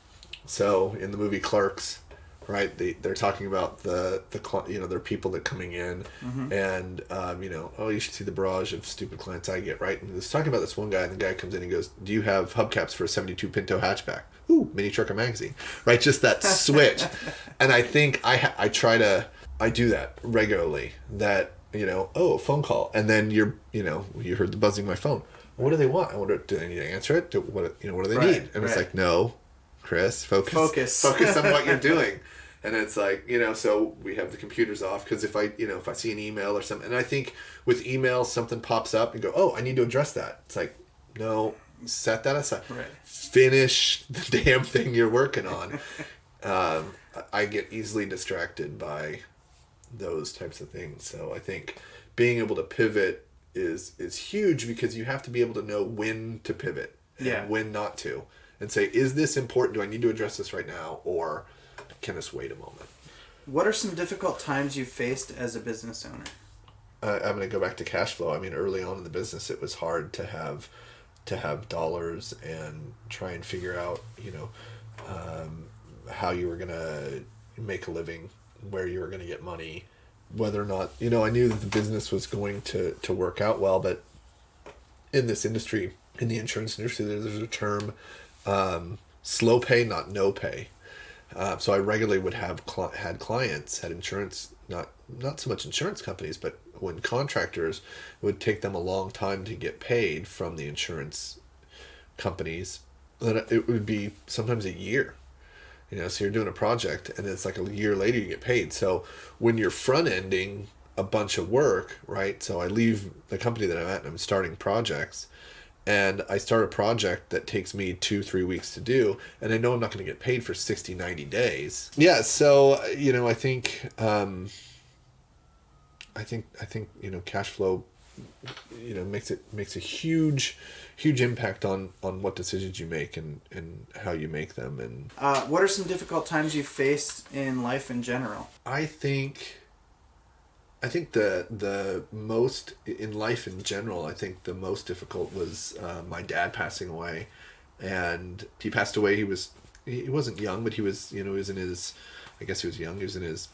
So in the movie Clerks, right, they're talking about the there are people that coming in, and oh, you should see the barrage of stupid clients I get, right? And it's talking about this one guy, and the guy comes in and goes, do you have hubcaps for a 72 Pinto hatchback? Ooh, mini trucker magazine, right? Just that switch. And I think I do that regularly. That oh, a phone call, and then you heard the buzzing of my phone. What do they want? I wonder, do they need to answer it? What do they need? And it's like, no, Chris, focus on what you're doing. And it's like, so we have the computers off, because if I see an email or something, and I think with emails something pops up and go, oh, I need to address that. It's like, no, set that aside. Right. Finish the damn thing you're working on. I get easily distracted by those types of things. So I think being able to pivot is huge, because you have to be able to know when to pivot and when not to, and say, is this important? Do I need to address this right now, or can this wait a moment? What are some difficult times you've faced as a business owner? I'm going to go back to cash flow. I mean, early on in the business, it was hard to have to have dollars and try and figure out, how you were going to make a living, where you were going to get money, whether or not, I knew that the business was going to work out well, but in this industry, in the insurance industry, there's a term, slow pay, not no pay. So I regularly would have had insurance, not so much insurance companies, but when contractors, it would take them a long time to get paid from the insurance companies. That it would be sometimes a year. So you're doing a project and it's like a year later you get paid. So when you're front ending a bunch of work, right? So I leave the company that I'm at and I'm starting projects, and I start a project that takes me 2-3 weeks to do, and I know I'm not going to get paid for 60-90 days. Yeah. So, I think cash flow, makes a huge impact on what decisions you make and how you make them. And what are some difficult times you've faced in life in general? I think the most in life in general, I think the most difficult was my dad passing away. And he passed away. He wasn't young, but he was, he was in his, I guess he was young. He was in his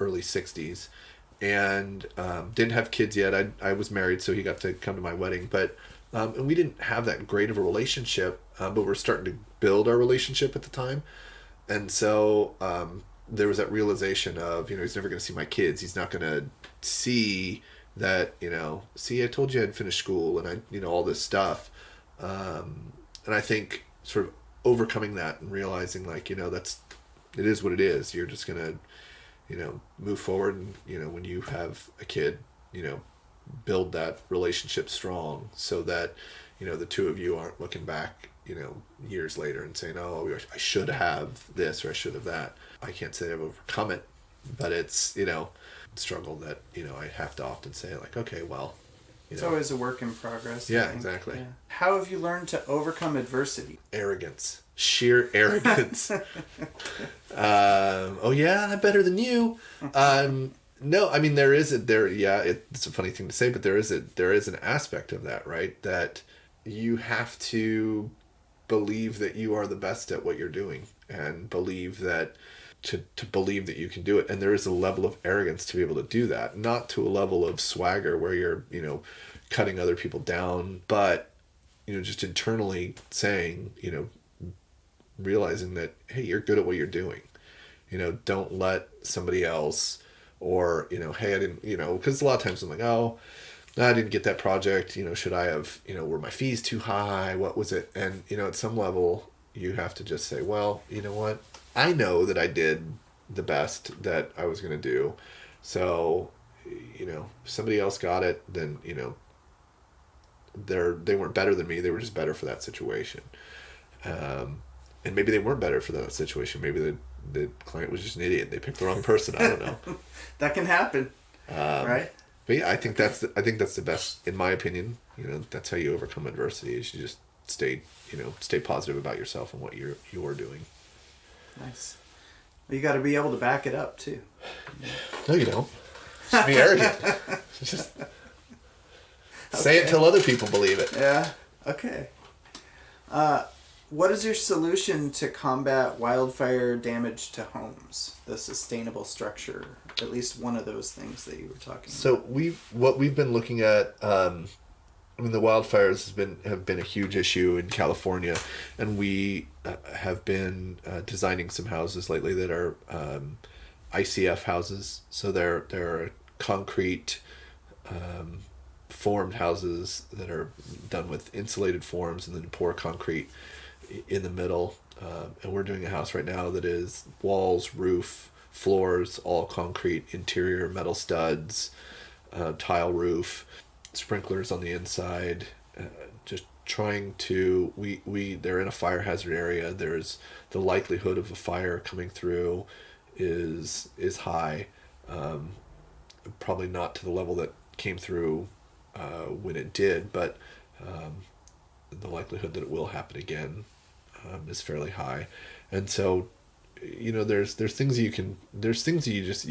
early 60s, and didn't have kids yet. I was married, so he got to come to my wedding, but and we didn't have that great of a relationship, but we're starting to build our relationship at the time. And so there was that realization of, he's never going to see my kids. He's not going to see that, I told you I'd finished school, and all this stuff. And I think sort of overcoming that and realizing, like, it is what it is. You're just going to, move forward. And, when you have a kid, build that relationship strong so that, the two of you aren't looking back, years later and saying, oh, I should have this or I should have that. I can't say I've overcome it, but it's, struggle that, I have to often say, like, okay, well, it's always a work in progress. Yeah, exactly. Yeah. How have you learned to overcome adversity? Arrogance. Sheer arrogance. Oh yeah, I'm better than you. No, I mean it's a funny thing to say, but there is an aspect of that, right? That you have to believe that you are the best at what you're doing, and believe that to believe that you can do it. And there is a level of arrogance to be able to do that, not to a level of swagger where you're, cutting other people down, but, just internally saying, realizing that, hey, you're good at what you're doing. Don't let somebody else, or, hey, I didn't, because a lot of times I'm like, oh, no, I didn't get that project. Should I have, were my fees too high? What was it? And, at some level you have to just say, well, you know what? I know that I did the best that I was going to do. So, if somebody else got it, then, they weren't better than me. They were just better for that situation. And maybe they weren't better for that situation. Maybe the client was just an idiot. They picked the wrong person. I don't know. That can happen. Right? But yeah, I think that's the best, in my opinion. That's how you overcome adversity, is you just stay positive about yourself and what you're doing. Nice. Well, you got to be able to back it up too. No, you don't. Just be arrogant. Just say it till other people believe it. Yeah. Okay. What is your solution to combat wildfire damage to homes? The sustainable structure, at least one of those things that you were talking about. So what we've been looking at. The wildfires have been a huge issue in California, and we have been designing some houses lately that are ICF houses. So they're concrete formed houses that are done with insulated forms, and then pour concrete in the middle. And we're doing a house right now that is walls, roof, floors, all concrete, interior metal studs, tile roof, sprinklers on the inside, just trying to, they're in a fire hazard area. There's the likelihood of a fire coming through is high, probably not to the level that came through when it did, but the likelihood that it will happen again is fairly high. And so, there's things you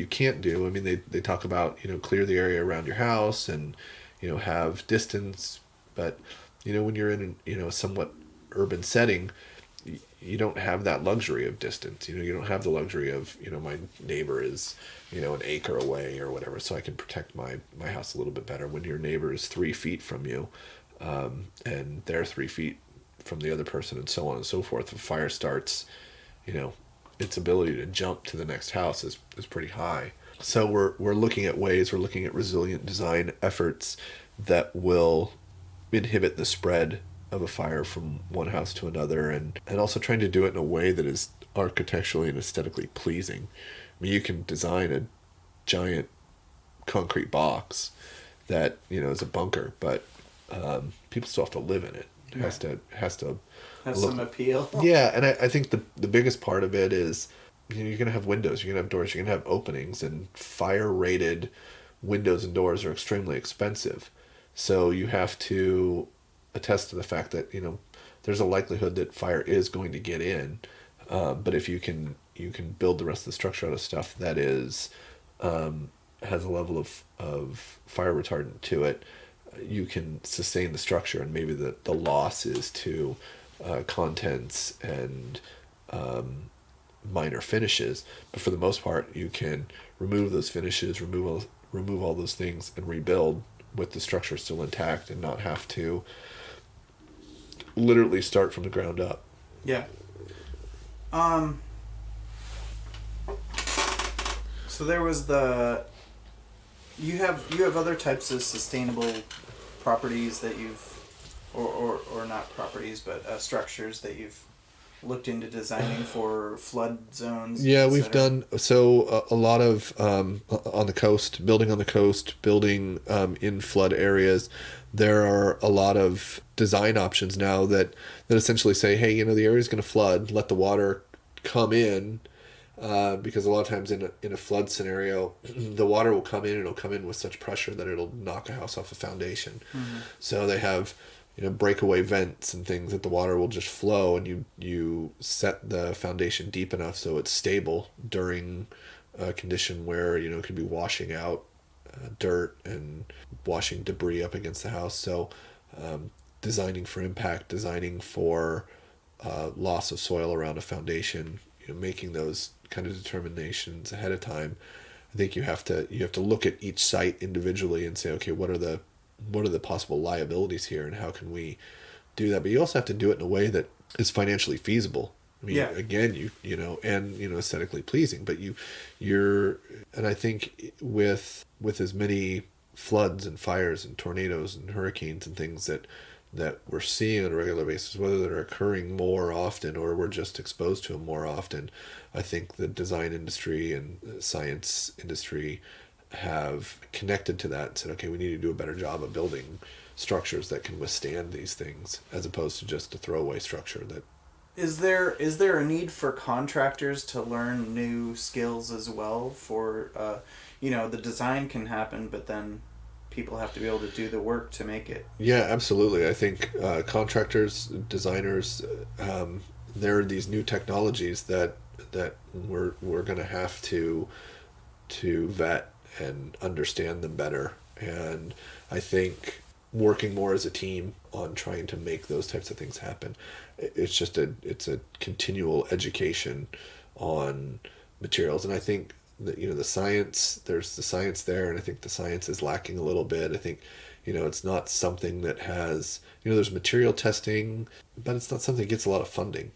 can't do. I mean, they talk about, clear the area around your house and have distance, but When you're in a somewhat urban setting, you don't have that luxury of distance. You don't have the luxury of, my neighbor is, an acre away or whatever, so I can protect my house a little bit better. When your neighbor is 3 feet from you, and they're 3 feet from the other person, and so on and so forth, if a fire starts, its ability to jump to the next house is pretty high. So we're looking at resilient design efforts that will inhibit the spread of a fire from one house to another, and also trying to do it in a way that is architecturally and aesthetically pleasing. I mean, you can design a giant concrete box that is a bunker, but people still have to live in it. It has to have some appeal. Yeah, and I think the biggest part of it is you're going to have windows, you're going to have doors, you're going to have openings, and fire-rated windows and doors are extremely expensive. So you have to attest to the fact that there's a likelihood that fire is going to get in, but if you can build the rest of the structure out of stuff that is has a level of fire retardant to it, you can sustain the structure, and maybe the loss is to contents and minor finishes, but for the most part you can remove those finishes, remove all those things, and rebuild with the structure still intact, and not have to literally start from the ground up. Yeah. So there was you have other types of sustainable properties that you've, or not properties, but structures that you've looked into designing for flood zones. Yeah, we've done a lot of on the coast, building in flood areas. There are a lot of design options now that essentially say, hey, the area is going to flood, let the water come in, because a lot of times in a flood scenario, the water will come in, and it'll come in with such pressure that it'll knock a house off a foundation. Mm-hmm. So they have breakaway vents and things that the water will just flow, and you set the foundation deep enough so it's stable during a condition where it could be washing out dirt and washing debris up against the house. So designing for impact, designing for loss of soil around a foundation, making those kind of determinations ahead of time. I think you have to look at each site individually and say, okay, what are the possible liabilities here, and how can we do that? But you also have to do it in a way that is financially feasible. I mean, again, and aesthetically pleasing. But and I think with as many floods and fires and tornadoes and hurricanes and things that we're seeing on a regular basis, whether they're occurring more often or we're just exposed to them more often, I think the design industry and the science industry have connected to that and said, okay, we need to do a better job of building structures that can withstand these things, as opposed to just a throwaway structure that. Is there a need for contractors to learn new skills as well? For the design can happen, but then people have to be able to do the work to make it. Yeah, absolutely. I think contractors, designers, there are these new technologies that we're going to have to vet and understand them better. And I think working more as a team on trying to make those types of things happen, it's a continual education on materials. And I think that the science, there's the science there, and I think the science is lacking a little bit. I think it's not something that has, there's material testing, but it's not something that gets a lot of funding.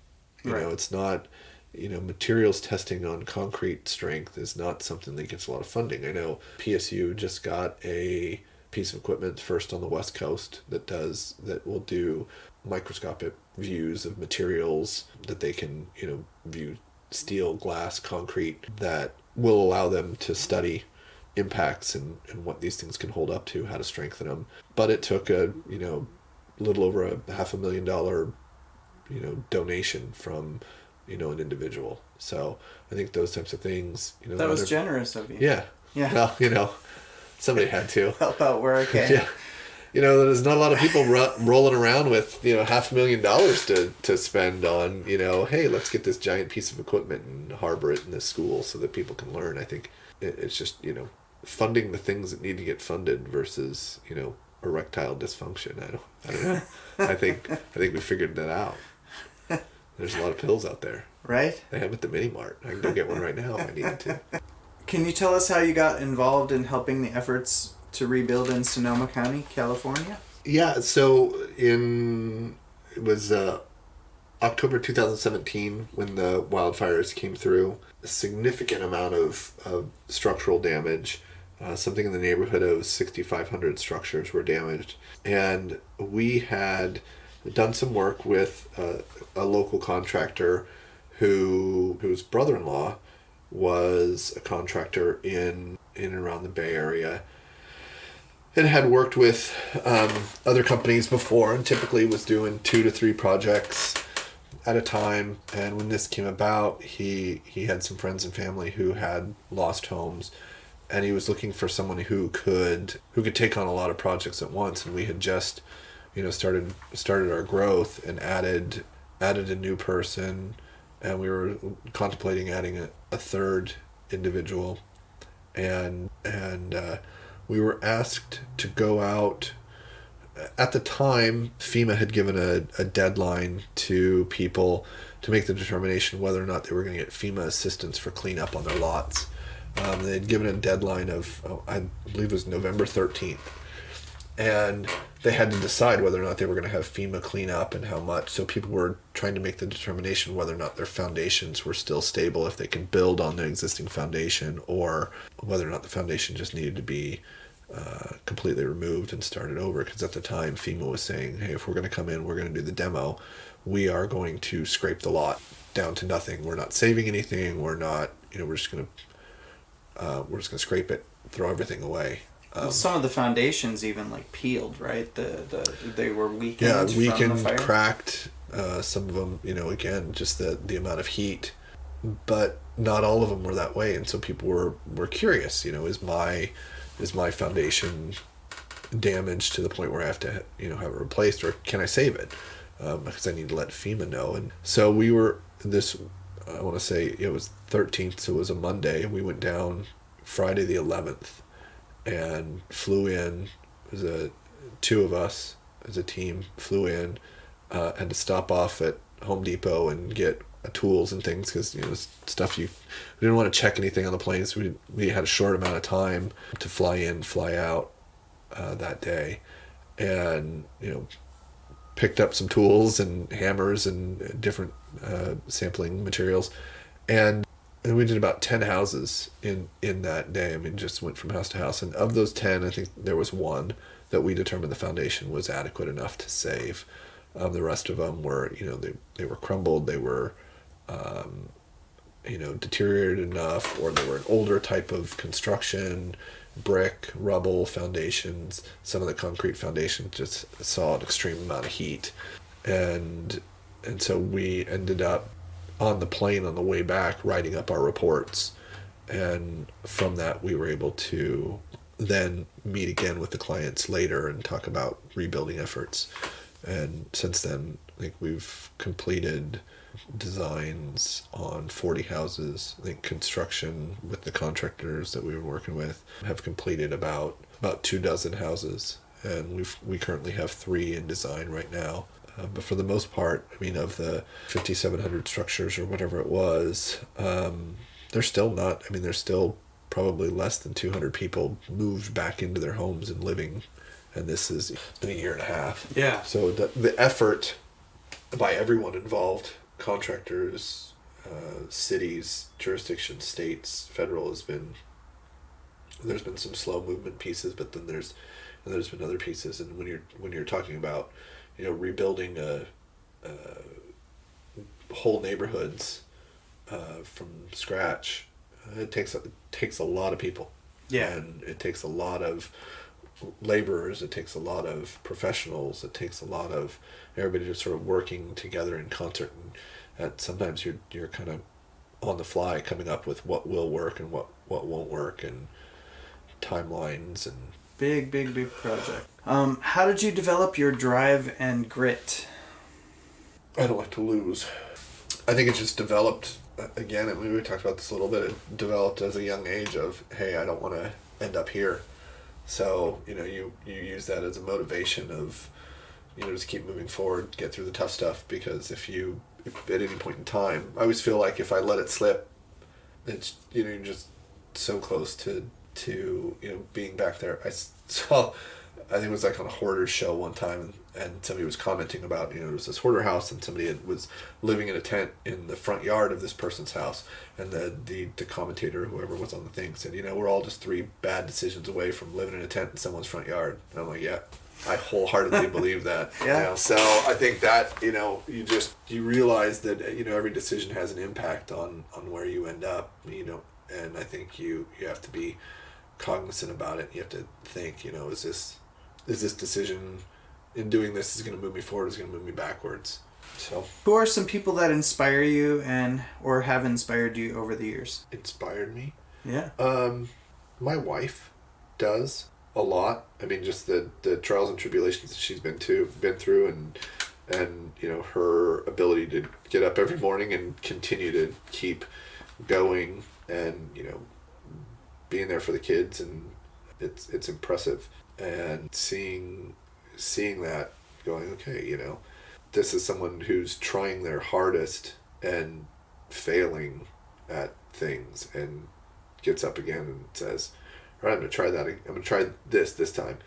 It's not, materials testing on concrete strength is not something that gets a lot of funding. I know PSU just got a piece of equipment first on the West Coast that will do microscopic views of materials that they can, view steel, glass, concrete, that will allow them to study impacts and what these things can hold up to, how to strengthen them. But it took a little over $500,000 donation from an individual. So I think those types of things, that was generous of you. Yeah. Well, somebody had to help out where I can. Yeah. There's not a lot of people rolling around with $500,000 to spend on hey, let's get this giant piece of equipment and harbor it in this school so that people can learn. I think it's just funding the things that need to get funded versus erectile dysfunction. I don't know. I think we figured that out. There's a lot of pills out there. Right? They have at the mini mart. I can go get one right now if I needed to. Can you tell us how you got involved in helping the efforts to rebuild in Sonoma County, California? Yeah, so it was October 2017 when the wildfires came through. A significant amount of structural damage. Something in the neighborhood of 6,500 structures were damaged. And we had done some work with a local contractor whose brother-in-law was a contractor in and around the Bay Area, and had worked with other companies before, and typically was doing 2 to 3 projects at a time. And when this came about, he had some friends and family who had lost homes, and he was looking for someone who could take on a lot of projects at once. And we had just started our growth and added a new person, and we were contemplating adding a third individual, and we were asked to go out. At the time, FEMA had given a deadline to people to make the determination whether or not they were going to get FEMA assistance for cleanup on their lots. They had given a deadline of, I believe it was November 13th. And they had to decide whether or not they were going to have FEMA clean up and how much. So people were trying to make the determination whether or not their foundations were still stable, if they could build on the existing foundation, or whether or not the foundation just needed to be completely removed and started over. Because at the time, FEMA was saying, hey, if we're going to come in, we're going to do the demo, we are going to scrape the lot down to nothing. We're not saving anything. We're not, we're just going to scrape it, throw everything away. Well, some of the foundations even peeled, right? They were weakened. Yeah, from the fire. Cracked. Some of them, again, just the amount of heat. But not all of them were that way, and so people were curious. Is my foundation damaged to the point where I have to have it replaced, or can I save it? Because I need to let FEMA know. And so we were I want to say it was 13th, so it was a Monday. We went down Friday the 11th. And flew in. It was 2 of us as a team flew in, had to stop off at Home Depot and get tools and things, because stuff we didn't want to check anything on the planes. We had a short amount of time to fly in, fly out that day, and picked up some tools and hammers and different sampling materials, and we did about 10 houses in that day. I mean, just went from house to house. And of those 10, I think there was 1 that we determined the foundation was adequate enough to save. The rest of them were, they were crumbled. They were, deteriorated enough, or they were an older type of construction, brick, rubble foundations. Some of the concrete foundations just saw an extreme amount of heat. And so we ended up on the plane on the way back writing up our reports, and from that we were able to then meet again with the clients later and talk about rebuilding efforts. And since then, I think we've completed designs on 40 houses. I think construction with the contractors that we were working with have completed about 24 houses, and we currently have 3 in design right now. But for the most part, I mean, of the 5,700 structures or whatever it was, there's still probably less than 200 people moved back into their homes and living. And it's been a year and a half. Yeah. So the effort by everyone involved, contractors, cities, jurisdictions, states, federal, there's been some slow movement pieces, but then there's been other pieces. And when you're talking about rebuilding whole neighborhoods from scratch, it takes a lot of people. Yeah. And it takes a lot of laborers, it takes a lot of professionals, it takes a lot of everybody just sort of working together in concert. And sometimes you're kind of on the fly coming up with what will work and what won't work, and timelines and big project. How did you develop your drive and grit? I don't like to lose. I think it's just developed, again, we talked about this a little bit, it developed as a young age of, hey, I don't want to end up here. So, you use that as a motivation of, just keep moving forward, get through the tough stuff, because if at any point in time, I always feel like if I let it slip, it's, you're just so close to being back there. I saw, I think it was like on a hoarder show one time, and somebody was commenting about, it was this hoarder house, and somebody was living in a tent in the front yard of this person's house, and the commentator, whoever was on the thing, said, we're all just 3 bad decisions away from living in a tent in someone's front yard. And I'm like, yeah, I wholeheartly believe that. Yeah. So I think that, you realize that, every decision has an impact on where you end up, and I think you have to be cognizant about it. You have to think, is this decision in doing this is going to move me forward, is going to move me backwards. So, who are some people that inspire you or have inspired you over the years? Inspired me? Yeah. My wife does a lot. I mean, just the trials and tribulations that she's been through, and her ability to get up every morning and continue to keep going, and being there for the kids, and it's impressive. And seeing that, going, okay, this is someone who's trying their hardest and failing at things, and gets up again and says, all right, I'm going to try that. I'm going to try this time.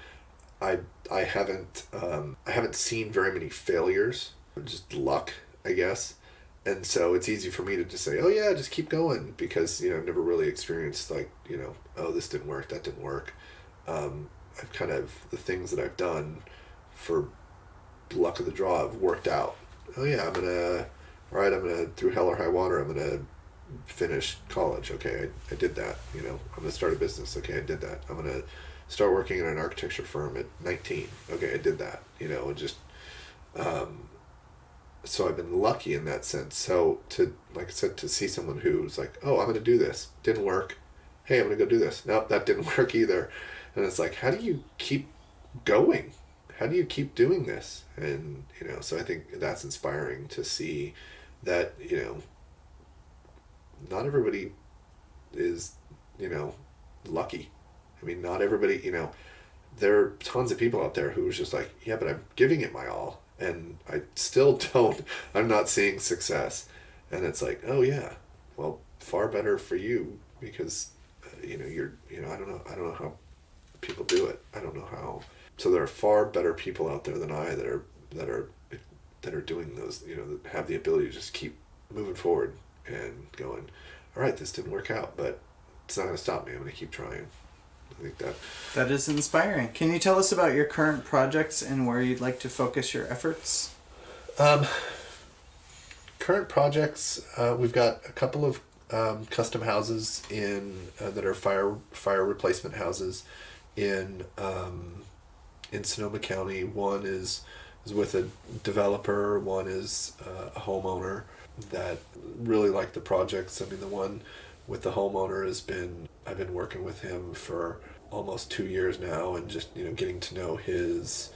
I haven't seen very many failures, just luck, I guess. And so it's easy for me to just say, oh yeah, just keep going, because, I've never really experienced like, oh, this didn't work, that didn't work. I've kind of, the things that I've done for luck of the draw have worked out. Oh yeah, I'm gonna, through hell or high water, I'm gonna finish college. Okay, I did that. I'm gonna start a business. Okay, I did that. I'm gonna start working in an architecture firm at 19. Okay, I did that. Just, so I've been lucky in that sense. So like I said, to see someone who's like, oh, I'm gonna do this. Didn't work. Hey, I'm gonna go do this. Nope, that didn't work either. And it's like, how do you keep going? How do you keep doing this? And, so I think that's inspiring to see that, not everybody is, lucky. I mean, not everybody, there are tons of people out there who's just like, yeah, but I'm giving it my all, and I still I'm not seeing success. And it's like, oh yeah, well, far better for you, because, you're, I don't know how people do it. I don't know how. So there are far better people out there than I that are doing those, that have the ability to just keep moving forward and going, all right, this didn't work out, but it's not going to stop me. I'm going to keep trying. I think that is inspiring. Can you tell us about your current projects and where you'd like to focus your efforts? Current projects, we've got a couple of custom houses that are fire replacement houses in Sonoma County. One is with a developer, one is a homeowner that really like the projects. I mean, the one with the homeowner I've been working with him for almost 2 years now, and just, getting to know his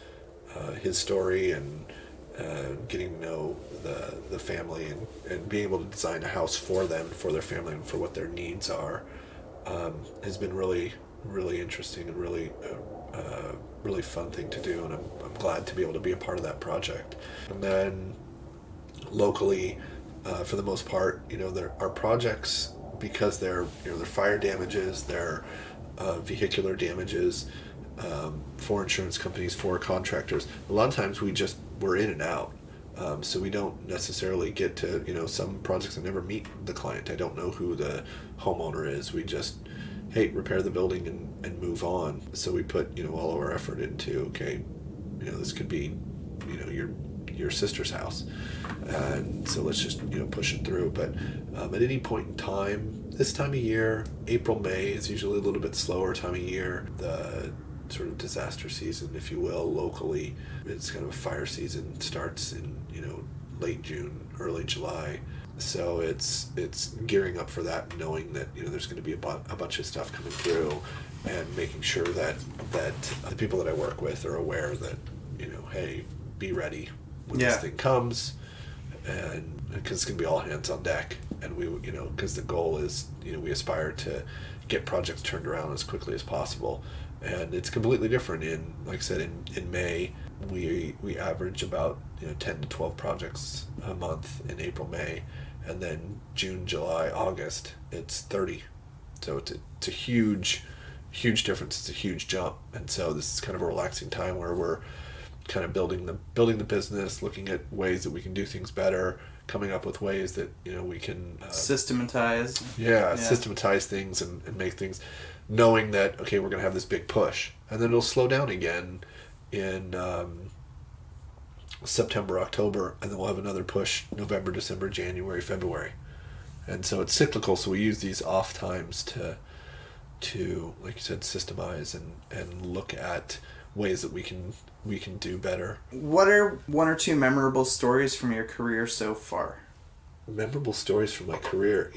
story, and getting to know the family, and being able to design a house for them, for their family, and for what their needs are, has been really, really interesting, and really really fun thing to do, and I'm glad to be able to be a part of that project. And then locally, for the most part, there are projects, because they're fire damages, they're vehicular damages, for insurance companies, for contractors. A lot of times we're in and out. So we don't necessarily get to, some projects I never meet the client. I don't know who the homeowner is. We just, hey, repair the building and move on. So we put, all of our effort into, okay, this could be, your sister's house. And so let's just, push it through. But at any point in time, this time of year, April, May is usually a little bit slower time of year. The sort of disaster season, if you will, locally, it's kind of a fire season, starts in, late June, early July. So it's gearing up for that, knowing that, there's going to be a bunch of stuff coming through, and making sure that the people that I work with are aware that, hey, be ready when this thing comes, and because it's going to be all hands on deck. And we, because the goal is, we aspire to get projects turned around as quickly as possible. And it's completely different in, like I said, in May, we average about 10 to 12 projects a month in April, May, and then June, July, August, it's 30. So it's a huge difference. It's a huge jump. And so this is kind of a relaxing time where we're kind of building the business, looking at ways that we can do things better, coming up with ways that we can systematize things and make things, knowing that okay, we're going to have this big push, and then it'll slow down again in September, October, and then we'll have another push November, December, January, February. And so it's cyclical, so we use these off times to like you said, systemize and look at ways that we can do better. What are one or two memorable stories from your career so far? Memorable stories from my career.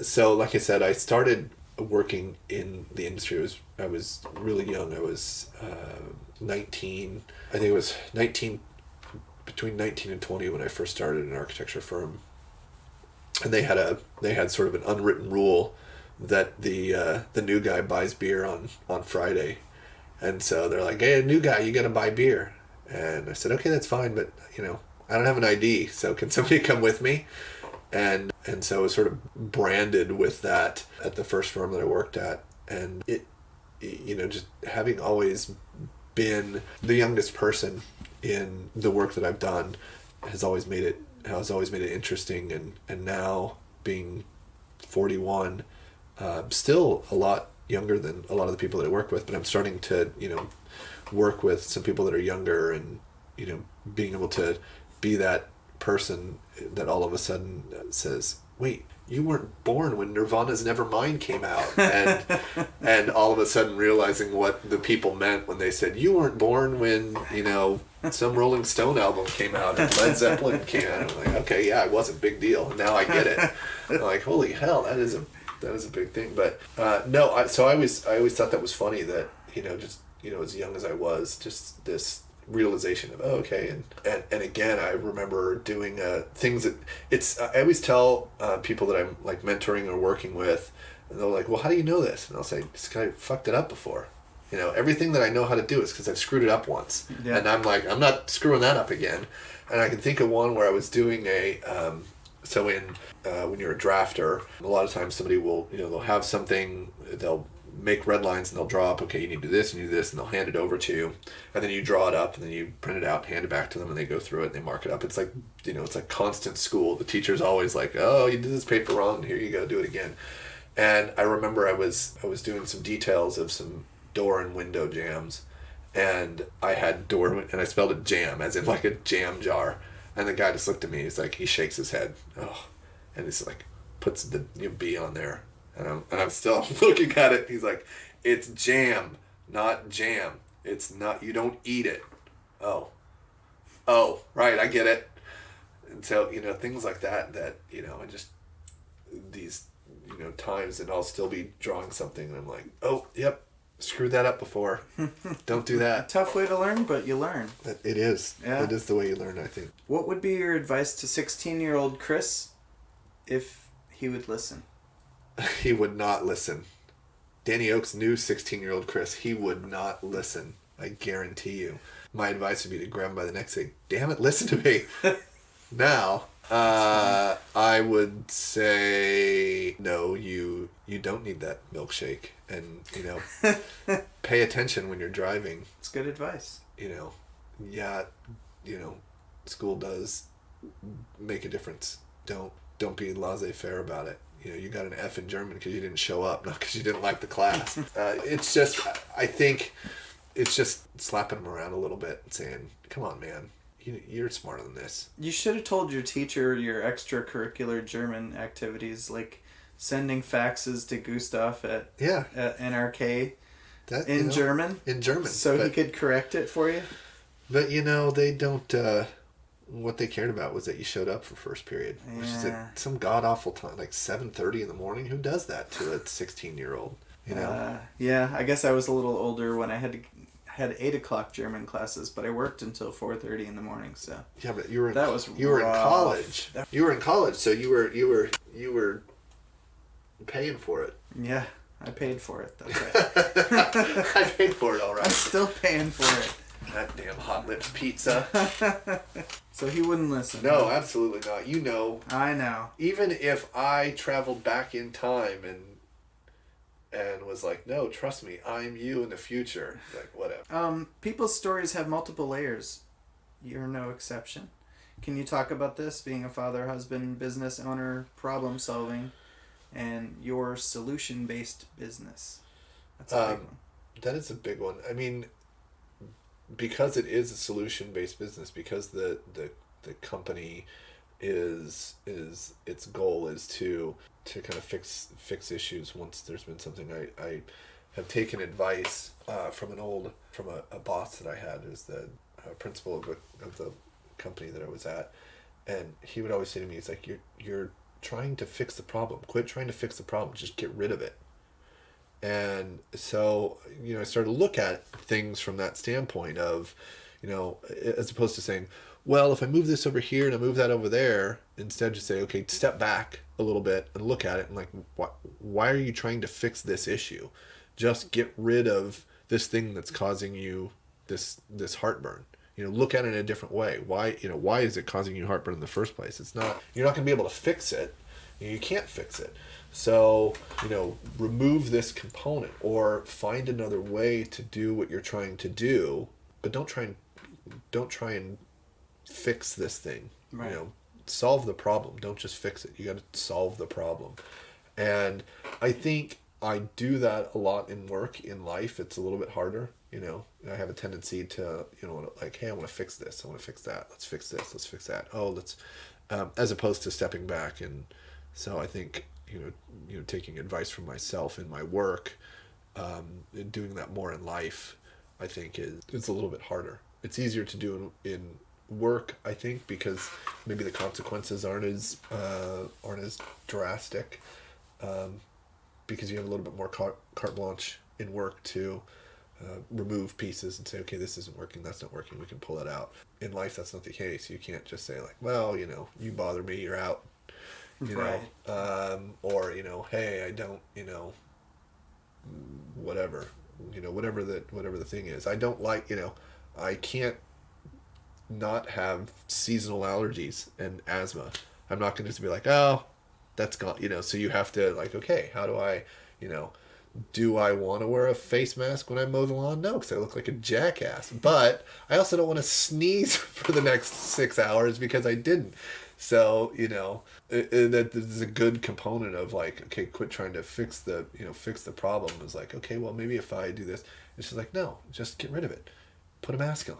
So like I said, I started working in the industry. I was really young. I was 19. I think it was 19, between 19 and 20 when I first started an architecture firm. And they had sort of an unwritten rule that the new guy buys beer on Friday. And so they're like, hey, new guy, you got to buy beer. And I said, okay, that's fine, but I don't have an ID, so can somebody come with me? And so I was sort of branded with that at the first firm that I worked at. And it just having always been the youngest person in the work that I've done has always made it interesting. And now being 41, still a lot younger than a lot of the people that I work with, but I'm starting to work with some people that are younger, and being able to be that person that all of a sudden says, wait, you weren't born when Nirvana's Nevermind came out, and all of a sudden realizing what the people meant when they said you weren't born when some Rolling Stone album came out and Led Zeppelin came out. I'm like, okay, yeah, it wasn't a big deal. Now I get it. I'm like, holy hell, that is a big thing. But no, I always thought that was funny that just as young as I was, just this realization of okay, and again, I remember doing things that I always tell people that I'm like mentoring or working with, and they're like, well, how do you know this? And I'll say, this guy fucked it up before. Everything that I know how to do is because I've screwed it up once. Yeah. And I'm like, I'm not screwing that up again. And I can think of one where I was doing when you're a drafter, a lot of times somebody will, they'll have something, they'll make red lines and they'll draw up, okay, you need to do this, and they'll hand it over to you, and then you draw it up, and then you print it out, hand it back to them, and they go through it and they mark it up. It's like, it's like constant school. The teacher's always like, oh, you did this paper wrong, here you go, do it again. And I remember I was doing some details of some door and window jams, and I had and I spelled it jam, as in like a jam jar, and the guy just looked at me, he's like, he shakes his head, oh, and he's like, puts the B on there. And I'm still looking at it. He's like, it's jam, not jam. It's not, you don't eat it. Oh, right, I get it. And so, things like that, I just, these, times that I'll still be drawing something and I'm like, oh, yep, screwed that up before. Don't do that. Tough way to learn, but you learn. It is. Yeah. It is the way you learn, I think. What would be your advice to 16-year-old Chris if he would listen? He would not listen. Danny Oakes knew 16-year-old Chris. He would not listen. I guarantee you. My advice would be to grab him by the neck and say, damn it, listen to me. Now, I would say, no, you don't need that milkshake. And, pay attention when you're driving. It's good advice. School does make a difference. Don't be laissez-faire about it. You got an F in German because you didn't show up, not because you didn't like the class. I think it's just slapping them around a little bit and saying, come on, man, you're smarter than this. You should have told your teacher your extracurricular German activities, like sending faxes to Gustav at NRK in German. In German. So he could correct it for you? But, they don't... what they cared about was that you showed up for first period, which is at some god-awful time, like 7:30 in the morning. Who does that to a 16-year-old, Yeah, I guess I was a little older when I had 8 o'clock German classes, but I worked until 4:30 in the morning, so... Yeah, but you were in college. You were in college, so you were paying for it. Yeah, I paid for it. That's right. I paid for it all I'm right. still paying for it. That damn Hot Lips pizza. So he wouldn't listen. No, absolutely not. You know, I know. even if I traveled back in time and was like, no, trust me, I'm you in the future. Like, whatever. People's stories have multiple layers. You're no exception. Can you talk about this, being a father, husband, business owner, problem solving, and your solution-based business? That's a big one. That is a big one. I mean, because it is a solution-based business, because the company is its goal is to kind of fix issues once there's been something. I have taken advice from a boss that I had, who's the principal of the company that I was at, and he would always say to me, he's like, you're trying to fix the problem. Quit trying to fix the problem. Just get rid of it. And so, I started to look at things from that standpoint of, as opposed to saying, well, if I move this over here and I move that over there, instead just say, okay, step back a little bit and look at it and like, why are you trying to fix this issue? Just get rid of this thing that's causing you this heartburn. Look at it in a different way. Why is it causing you heartburn in the first place? You're not going to be able to fix it. You can't fix it. So, remove this component or find another way to do what you're trying to do, but don't try and fix this thing. Right. Solve the problem. Don't just fix it. You got to solve the problem. And I think I do that a lot in work. In life, it's a little bit harder. I have a tendency to, like, hey, I want to fix this. I want to fix that. Let's fix this. Let's fix that. Oh, let's, as opposed to stepping back. And so I think, taking advice from myself in my work, doing that more in life, I think it's a little bit harder. It's easier to do in work, I think, because maybe the consequences aren't as drastic, because you have a little bit more carte blanche in work to remove pieces and say, okay, this isn't working, that's not working, we can pull that out. In life, that's not the case. You can't just say like, well, you bother me, you're out. Right. Or hey, I don't, whatever the thing is. I don't like, I can't not have seasonal allergies and asthma. I'm not going to just be like, oh, that's gone, so you have to like, okay, how do I, do I want to wear a face mask when I mow the lawn? No, because I look like a jackass. But I also don't want to sneeze for the next 6 hours because I didn't. So, that there's a good component of like, okay, quit trying to fix the problem. It's like, okay, well, maybe if I do this, it's just like, no, just get rid of it. Put a mask on.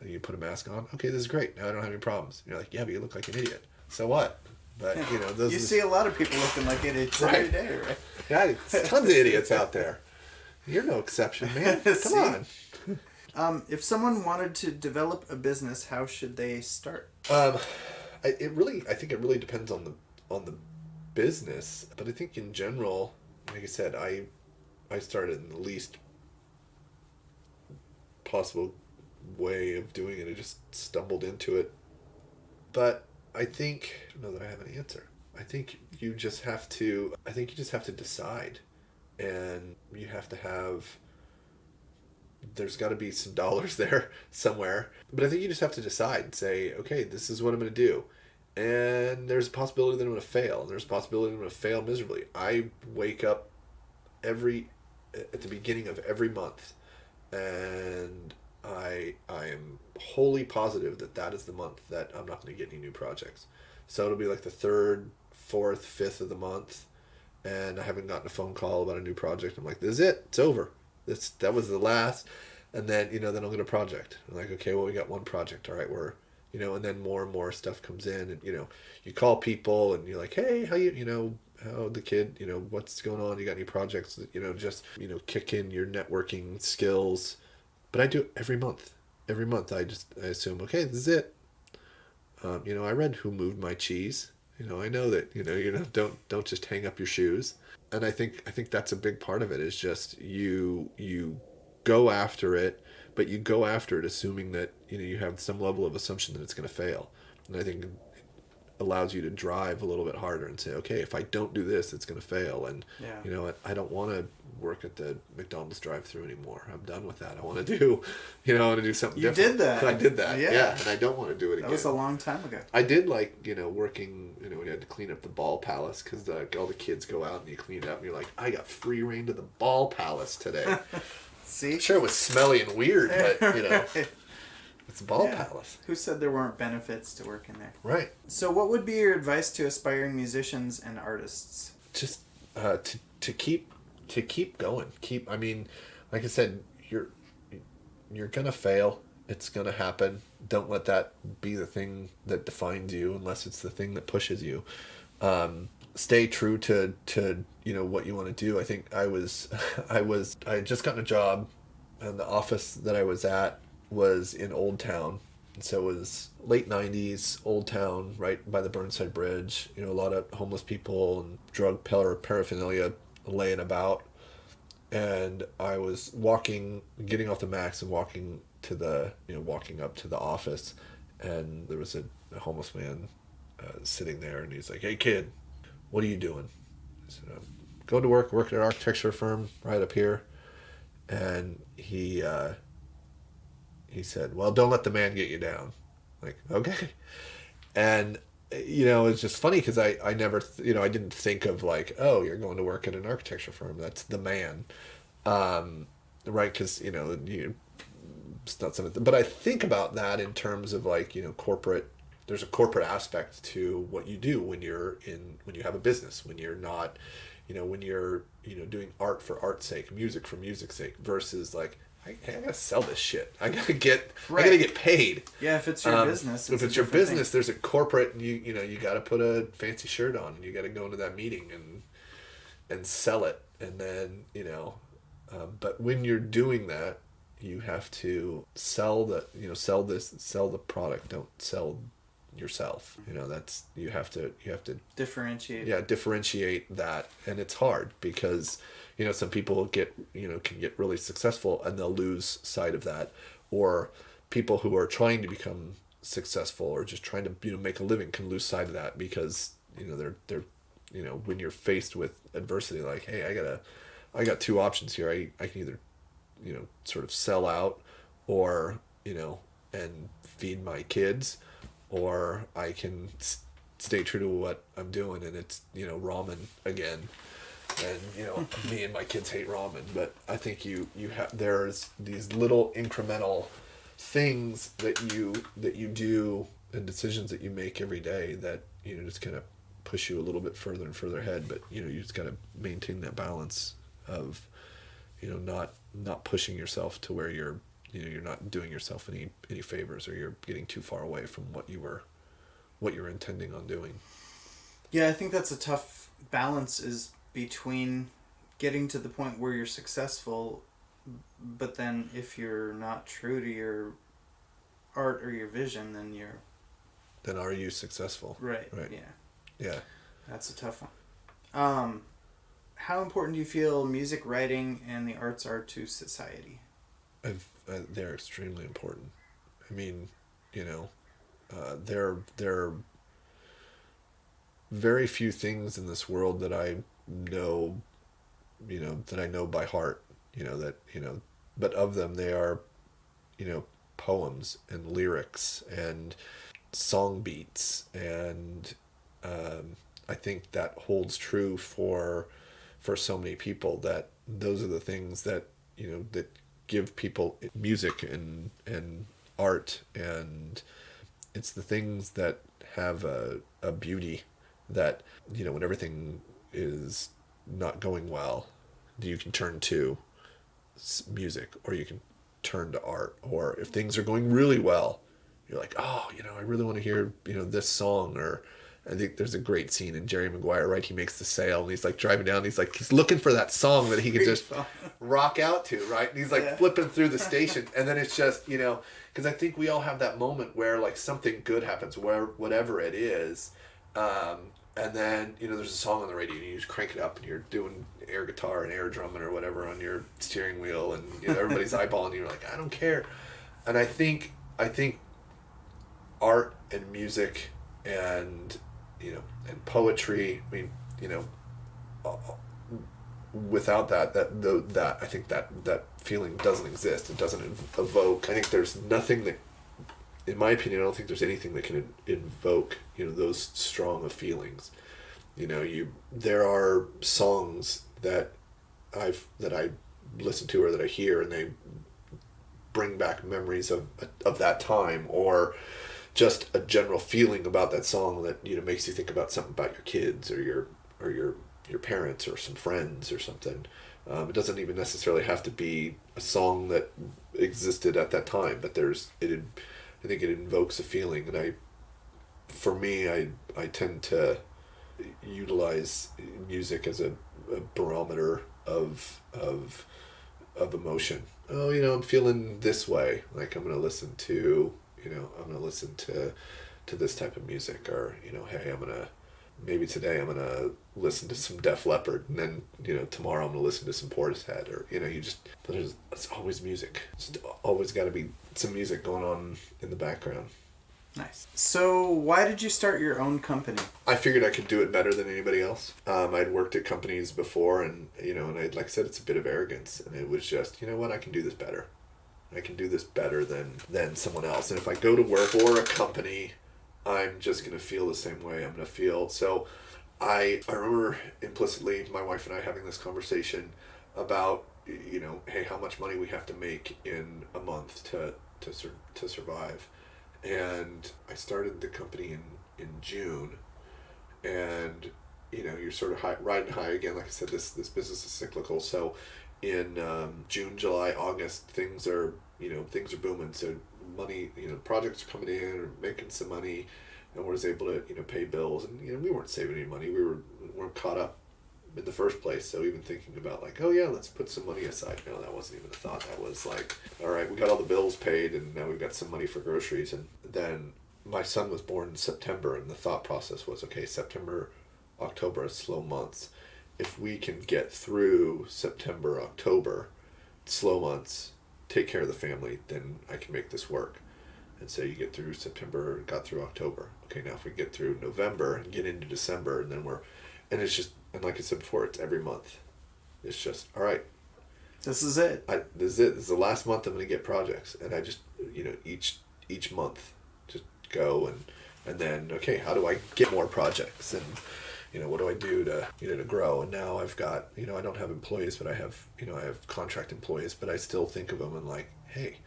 You put a mask on. Okay, this is great. Now I don't have any problems. You're like, yeah, but you look like an idiot. So what? But, those you see a lot of people looking like idiots every day, right? Yeah, there's tons of idiots out there. You're no exception, man. Come on. If someone wanted to develop a business, how should they start? I think it really depends on the business, but I think in general, like I said, I started in the least possible way of doing it. I just stumbled into it. But I don't know that I have an answer. I think you just have to decide, and you have to have, there's got to be some dollars there somewhere. But I think you just have to decide and say, okay, this is what I'm going to do. And there's a possibility that I'm going to fail. And there's a possibility that I'm going to fail miserably. I wake up at the beginning of every month, and I am wholly positive that is the month that I'm not going to get any new projects. So it'll be like the 3rd, 4th, 5th of the month, and I haven't gotten a phone call about a new project. I'm like, this is it. It's over. That was the last. And then, then I'll get a project. I'm like, okay, well, we got one project. All right, and then more and more stuff comes in, and, you call people and you're like, hey, how how the kid, what's going on? You got any projects that, just, kick in your networking skills. But I do it every month. Every month I assume, okay, this is it. I read Who Moved My Cheese. I know that, don't just hang up your shoes. And I think that's a big part of it, is just you go after it, but you go after it assuming that, you have some level of assumption that it's going to fail. And I think allows you to drive a little bit harder and say, okay, if I don't do this, it's going to fail. And Yeah. you know what, I don't want to work at the McDonald's drive-thru anymore. I'm done with that. I want to do, I want to do something You different. did that. I did that. Yeah. Yeah. And I don't want to do it again. That was a long time ago. I did like, working, when you had to clean up the ball palace, because all the kids go out and you clean it up and you're like, I got free reign to the ball palace today. See? Sure, it was smelly and weird, but, it's a ball palace. Who said there weren't benefits to working there? Right. So what would be your advice to aspiring musicians and artists? Just to keep going. Like I said, you're gonna fail. It's gonna happen. Don't let that be the thing that defines you, unless it's the thing that pushes you. Stay true to what you want to do. I think I had just gotten a job, and the office that I was at was in Old Town. And so it was late 90s, Old Town, right by the Burnside Bridge. A lot of homeless people and drug paraphernalia laying about. And I was getting off the Max and walking up to the office. And there was a homeless man sitting there, and he's like, "Hey kid, what are you doing?" I said, "I'm going to work at an architecture firm right up here." And he said, "Well, don't let the man get you down." Like, okay. And, it's just funny because I never, I didn't think of like, oh, you're going to work at an architecture firm. That's the man. Right. Because, it's not something, but I think about that in terms of like, corporate, there's a corporate aspect to what you do when you have a business, when you're not, when you're, doing art for art's sake, music for music's sake, versus like, I gotta sell this shit. I gotta get paid. Yeah, if it's your business. If it's your business, there's a corporate, and you gotta put a fancy shirt on, and you gotta go into that meeting and sell it, and then but when you're doing that, you have to sell the product. Don't sell yourself. That's you have to differentiate. Yeah, differentiate that, and it's hard because some people can get really successful and they'll lose sight of that, or people who are trying to become successful or just trying to make a living can lose sight of that because they're when you're faced with adversity, like, hey, I got two options here. I can either sort of sell out or and feed my kids, or I can stay true to what I'm doing, and it's ramen again. And me and my kids hate ramen, but I think you have, there's these little incremental things that you do and decisions that you make every day that just kind of push you a little bit further and further ahead. But you just got to maintain that balance of not pushing yourself to where you're not doing yourself any favors, or you're getting too far away from what you're intending on doing. Yeah, I think that's a tough balance, is between getting to the point where you're successful, but then if you're not true to your art or your vision, then are you successful? Right. Yeah. That's a tough one. How important do you feel music writing and the arts are to society? They're extremely important. I mean, there are very few things in this world that I know, that I know by heart, but of them they are, poems and lyrics and song beats, and I think that holds true for so many people, that those are the things that that give people music and art, and it's the things that have a beauty that when everything is not going well, you can turn to music, or you can turn to art. Or if things are going really well, you're like, oh, I really want to hear this song. Or I think there's a great scene in Jerry Maguire, right? He makes the sale, and he's like driving down, and he's looking for that song that he can just rock out to, right? And he's like flipping through the station, and then it's just, because I think we all have that moment where like something good happens, whatever it is, and then there's a song on the radio, and you just crank it up, and you're doing air guitar and air drumming or whatever on your steering wheel, and everybody's eyeballing you. You're like, I don't care. And I think art and music and and poetry. I mean, uh, without that I think that feeling doesn't exist. It doesn't evoke. I think there's nothing that, in my opinion, I don't think there's anything that can invoke those strong of feelings. There are songs that I listen to or that I hear, and they bring back memories of that time, or just a general feeling about that song that makes you think about something about your kids or your parents or some friends or something. It doesn't even necessarily have to be a song that existed at that time, but I think it invokes a feeling, and for me, I tend to utilize music as a barometer of emotion. Oh, I'm feeling this way. Like I'm gonna listen to this type of music, or hey, maybe today I'm gonna listen to some Def Leppard, and then tomorrow I'm gonna listen to some Portishead, or it's always music. It's always got to be some music going on in the background. Nice. So why did you start your own company? I figured I could do it better than anybody else. I'd worked at companies before, and like I said, it's a bit of arrogance, and it was just, what, I can do this better. I can do this better than someone else. And if I go to work for a company, I'm just going to feel the same way. I'm going to feel... So I remember implicitly my wife and I having this conversation about, hey, how much money we have to make in a month to survive. And I started the company in June, and you're sort of riding high again. Like I said, this business is cyclical. So in June, July, August, things are booming. So money, projects are coming in or making some money, and we're able to pay bills. And we weren't saving any money. We weren't caught up in the first place. So even thinking about like, oh yeah, let's put some money aside. No, that wasn't even a thought. That was like, all right, we got all the bills paid, and now we've got some money for groceries. And then my son was born in September, and the thought process was, okay, September, October are slow months. If we can get through September, October, slow months, take care of the family, then I can make this work. And so you get through September, got through October. Okay, now if we get through November and get into December, and then it's just, and like I said before, it's every month. It's just, all right. This is it. This is it. This is the last month I'm going to get projects. And I just, each month just go and then, okay, how do I get more projects? And, what do I do to grow? And now I've got, I don't have employees, but I have contract employees, but I still think of them and like, hey,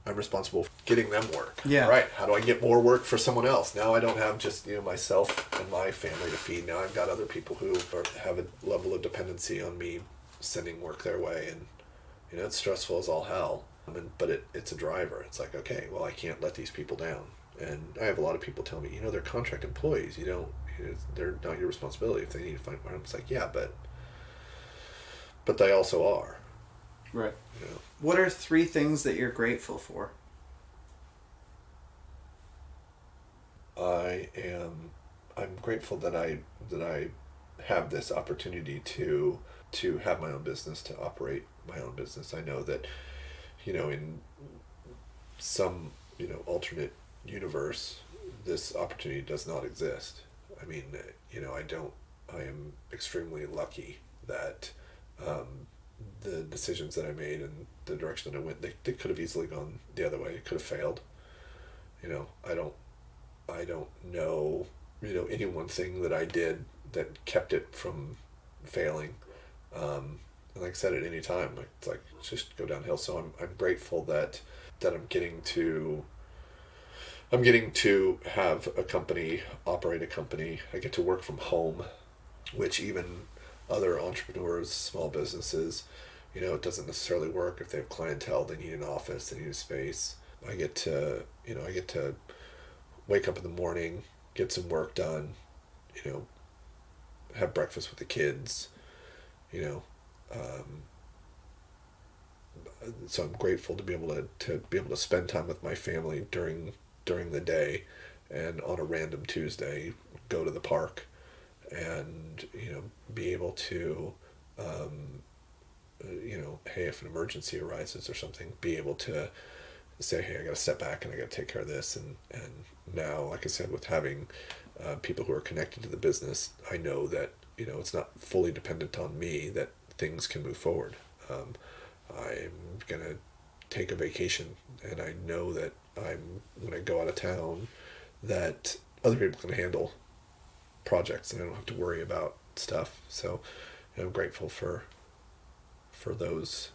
I'm responsible for getting them work. Yeah. Right. How do I get more work for someone else? Now I don't have just, myself and my family to feed. Now I've got other people who have a level of dependency on me sending work their way. And, it's stressful as all hell. But it's a driver. It's like, okay, well, I can't let these people down. And I have a lot of people tell me, they're contract employees. They're not your responsibility if they need to find work. It's like, yeah, but they also are. Right. What are 3 things that you're grateful for? I'm grateful that I have this opportunity to have my own business, to operate my own business. I know that, in some, alternate universe, this opportunity does not exist. I mean, I am extremely lucky that, the decisions that I made and the direction that I went, they could have easily gone the other way. It could have failed. I don't know, any one thing that I did that kept it from failing. And like I said, at any time, it's like just go downhill. So I'm grateful that I'm getting to have a company, operate a company. I get to work from home, which even other entrepreneurs, small businesses, it doesn't necessarily work. If they have clientele, they need an office, they need a space. I get to wake up in the morning, get some work done, have breakfast with the kids, so I'm grateful to be able to spend time with my family during the day, and on a random Tuesday go to the park and be able to hey, if an emergency arises or something, be able to say, hey, I got to step back and I got to take care of this. And now, like I said, with having people who are connected to the business, I know that, it's not fully dependent on me, that things can move forward. I'm going to take a vacation, and I know that when I go out of town, that other people can handle projects and I don't have to worry about stuff. So I'm grateful for those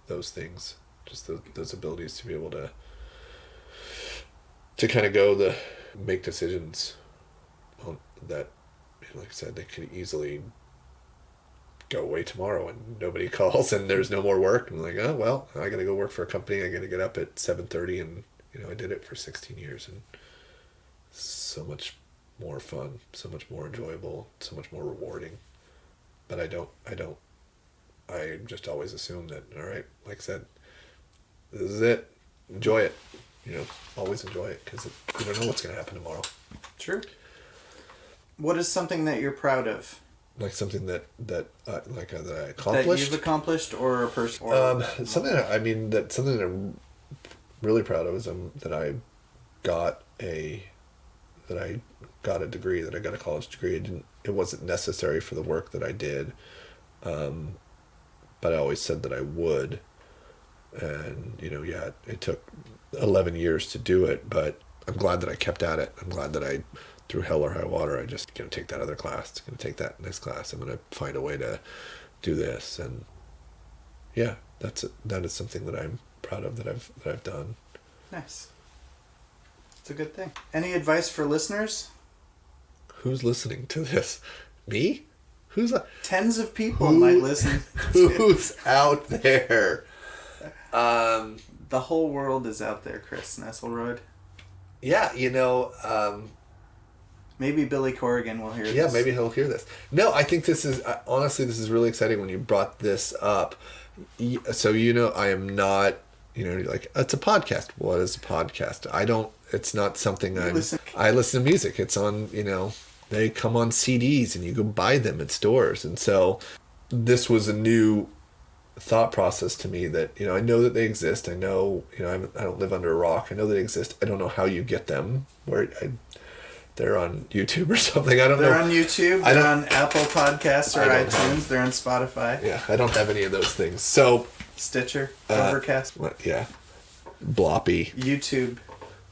things, just those abilities to be able to kind of make decisions on that. Like I said, they could easily go away tomorrow and nobody calls and there's no more work. I'm like, oh well, I got to go work for a company. I got to get up at 7:30, and I did it for 16 years, and so much more fun, so much more enjoyable, so much more rewarding. But I just always assume that, all right, like I said, this is it. Enjoy it. Always enjoy it, because you don't know what's going to happen tomorrow. True. What is something that you're proud of? Like something that I accomplished? That you've accomplished, or a person? Something that I'm really proud of is that I got a degree, that I got a college degree. It wasn't necessary for the work that I did, but I always said that I would. And, it took 11 years to do it, but I'm glad that I kept at it. I'm glad that through hell or high water, I just going to take that other class, going to take that next class. I'm going to find a way to do this. And yeah, that is something that I'm proud of that I've done. Nice. It's a good thing. Any advice for listeners? Who's listening to this? Me? Tens of people might listen. Who's out there? The whole world is out there, Chris Nestlerode. Yeah, maybe Billy Corrigan will hear this. Yeah, maybe he'll hear this. No, I think this is, honestly, this is really exciting when you brought this up. So, I am not, like, it's a podcast. What is a podcast? It's not something I listen to music. It's on, they come on CDs and you go buy them at stores. And so this was a new thought process to me that, I know that they exist. I know, I don't live under a rock. I know they exist. I don't know how you get them. They're on YouTube or something. I don't know. They're on YouTube. They're on Apple Podcasts or iTunes. They're on Spotify. Yeah, I don't have any of those things. So Stitcher, Overcast. Yeah, Bloppy. YouTube.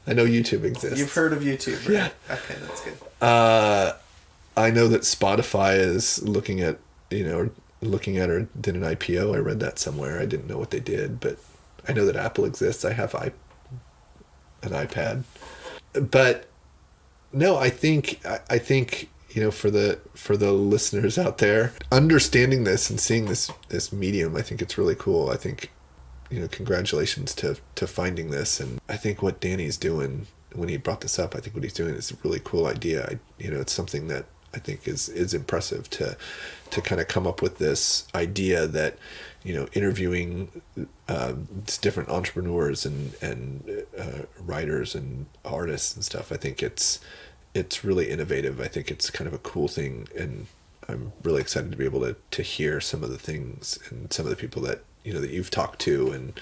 I know YouTube exists. You've heard of YouTube, right? Yeah. Okay, that's good. I know that Spotify is looking at or did an IPO. I read that somewhere. I didn't know what they did, but I know that Apple exists. I have an iPad, but no, I think for the listeners out there, understanding this and seeing this medium, I think it's really cool. I think congratulations to finding this, and I think what Danny's doing when he brought this up, I think what he's doing is a really cool idea. It's something that I think is impressive to kind of come up with this idea that interviewing different entrepreneurs and writers and artists and stuff. I think it's really innovative. I think it's kind of a cool thing, and I'm really excited to be able to hear some of the things and some of the people that that you've talked to,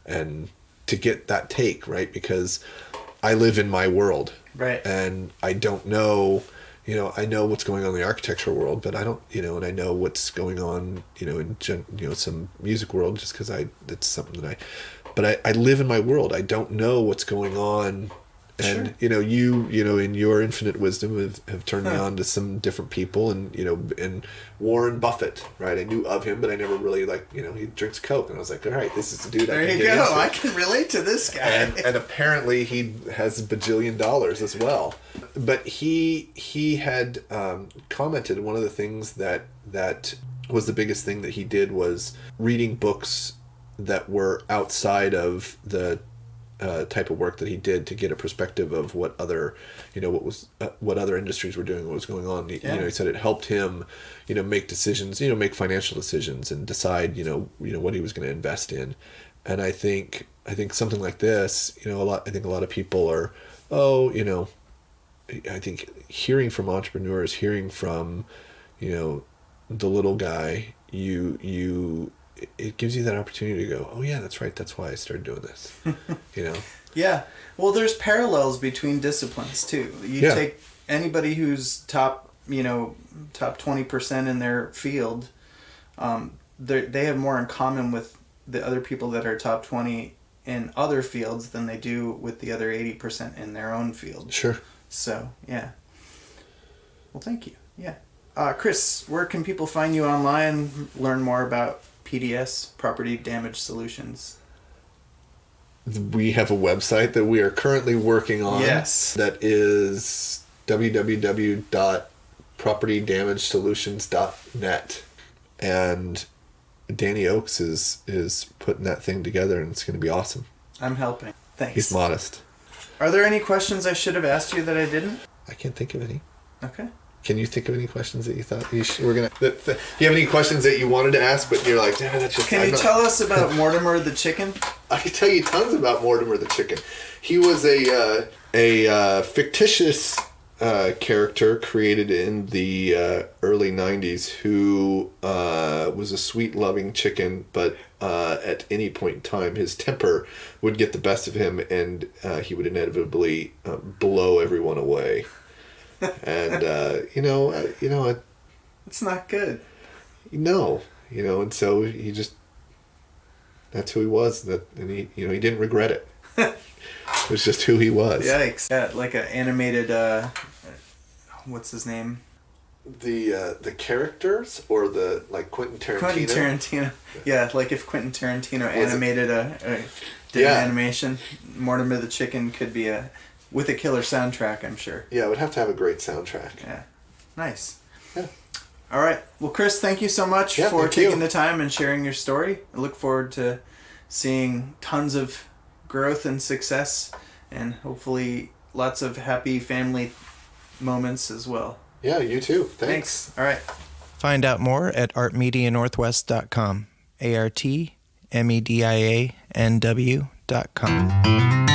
and to get that take, right? Because I live in my world, right, and I don't know. I know what's going on in the architectural world, but I don't, and I know what's going on, in some music world, just because it's something that but I live in my world. I don't know what's going on. And, sure. You in your infinite wisdom have turned me on to some different people, and, and Warren Buffett, right? I knew of him, but I never really he drinks Coke, and I was like, all right, this is the dude there I can you get go. into. I can relate to this guy. And apparently he has $1 bajillion as well. But he had commented, one of the things that was the biggest thing that he did was reading books that were outside of the type of work that he did, to get a perspective of what other industries were doing, what was going on. He said it helped him, make decisions, make financial decisions, and decide, what he was going to invest in. And I think something like this, I think a lot of people are, I think hearing from entrepreneurs, hearing from, the little guy, it gives you that opportunity to go, oh yeah, that's right. That's why I started doing this. Yeah. Well, there's parallels between disciplines too. You take anybody who's top 20% in their field, they have more in common with the other people that are top 20 in other fields than they do with the other 80% in their own field. Sure. So, yeah. Well, thank you. Yeah. Chris, where can people find you online, learn more about PDS, Property Damage Solutions? We have a website that we are currently working on. Yes. That is www.propertydamagesolutions.net. And Danny Oakes is putting that thing together, and it's going to be awesome. I'm helping. Thanks. He's modest. Are there any questions I should have asked you that I didn't? I can't think of any. Okay. Can you think of any questions that you thought we're gonna? Do you have any questions that you wanted to ask, but you're like, damn, that's just. Can you tell us about Mortimer the chicken? I can tell you tons about Mortimer the chicken. He was a fictitious character created in the early '90s who was a sweet, loving chicken, but at any point in time, his temper would get the best of him, and he would inevitably blow everyone away. And it's not good. And so he just, that's who he was. And he didn't regret it. It was just who he was. Yikes! Yeah, like an animated. What's his name? The characters or the Quentin Tarantino. Quentin Tarantino. Yeah, like if Quentin Tarantino animated did an animation, Mortimer the chicken could be with a killer soundtrack, I'm sure. Yeah, it would have to have a great soundtrack. Yeah. Nice. Yeah. All right. Well, Chris, thank you so much for taking the time and sharing your story. I look forward to seeing tons of growth and success, and hopefully lots of happy family moments as well. Yeah, you too. Thanks. All right. Find out more at artmedianorthwest.com. ARTMedianw.com.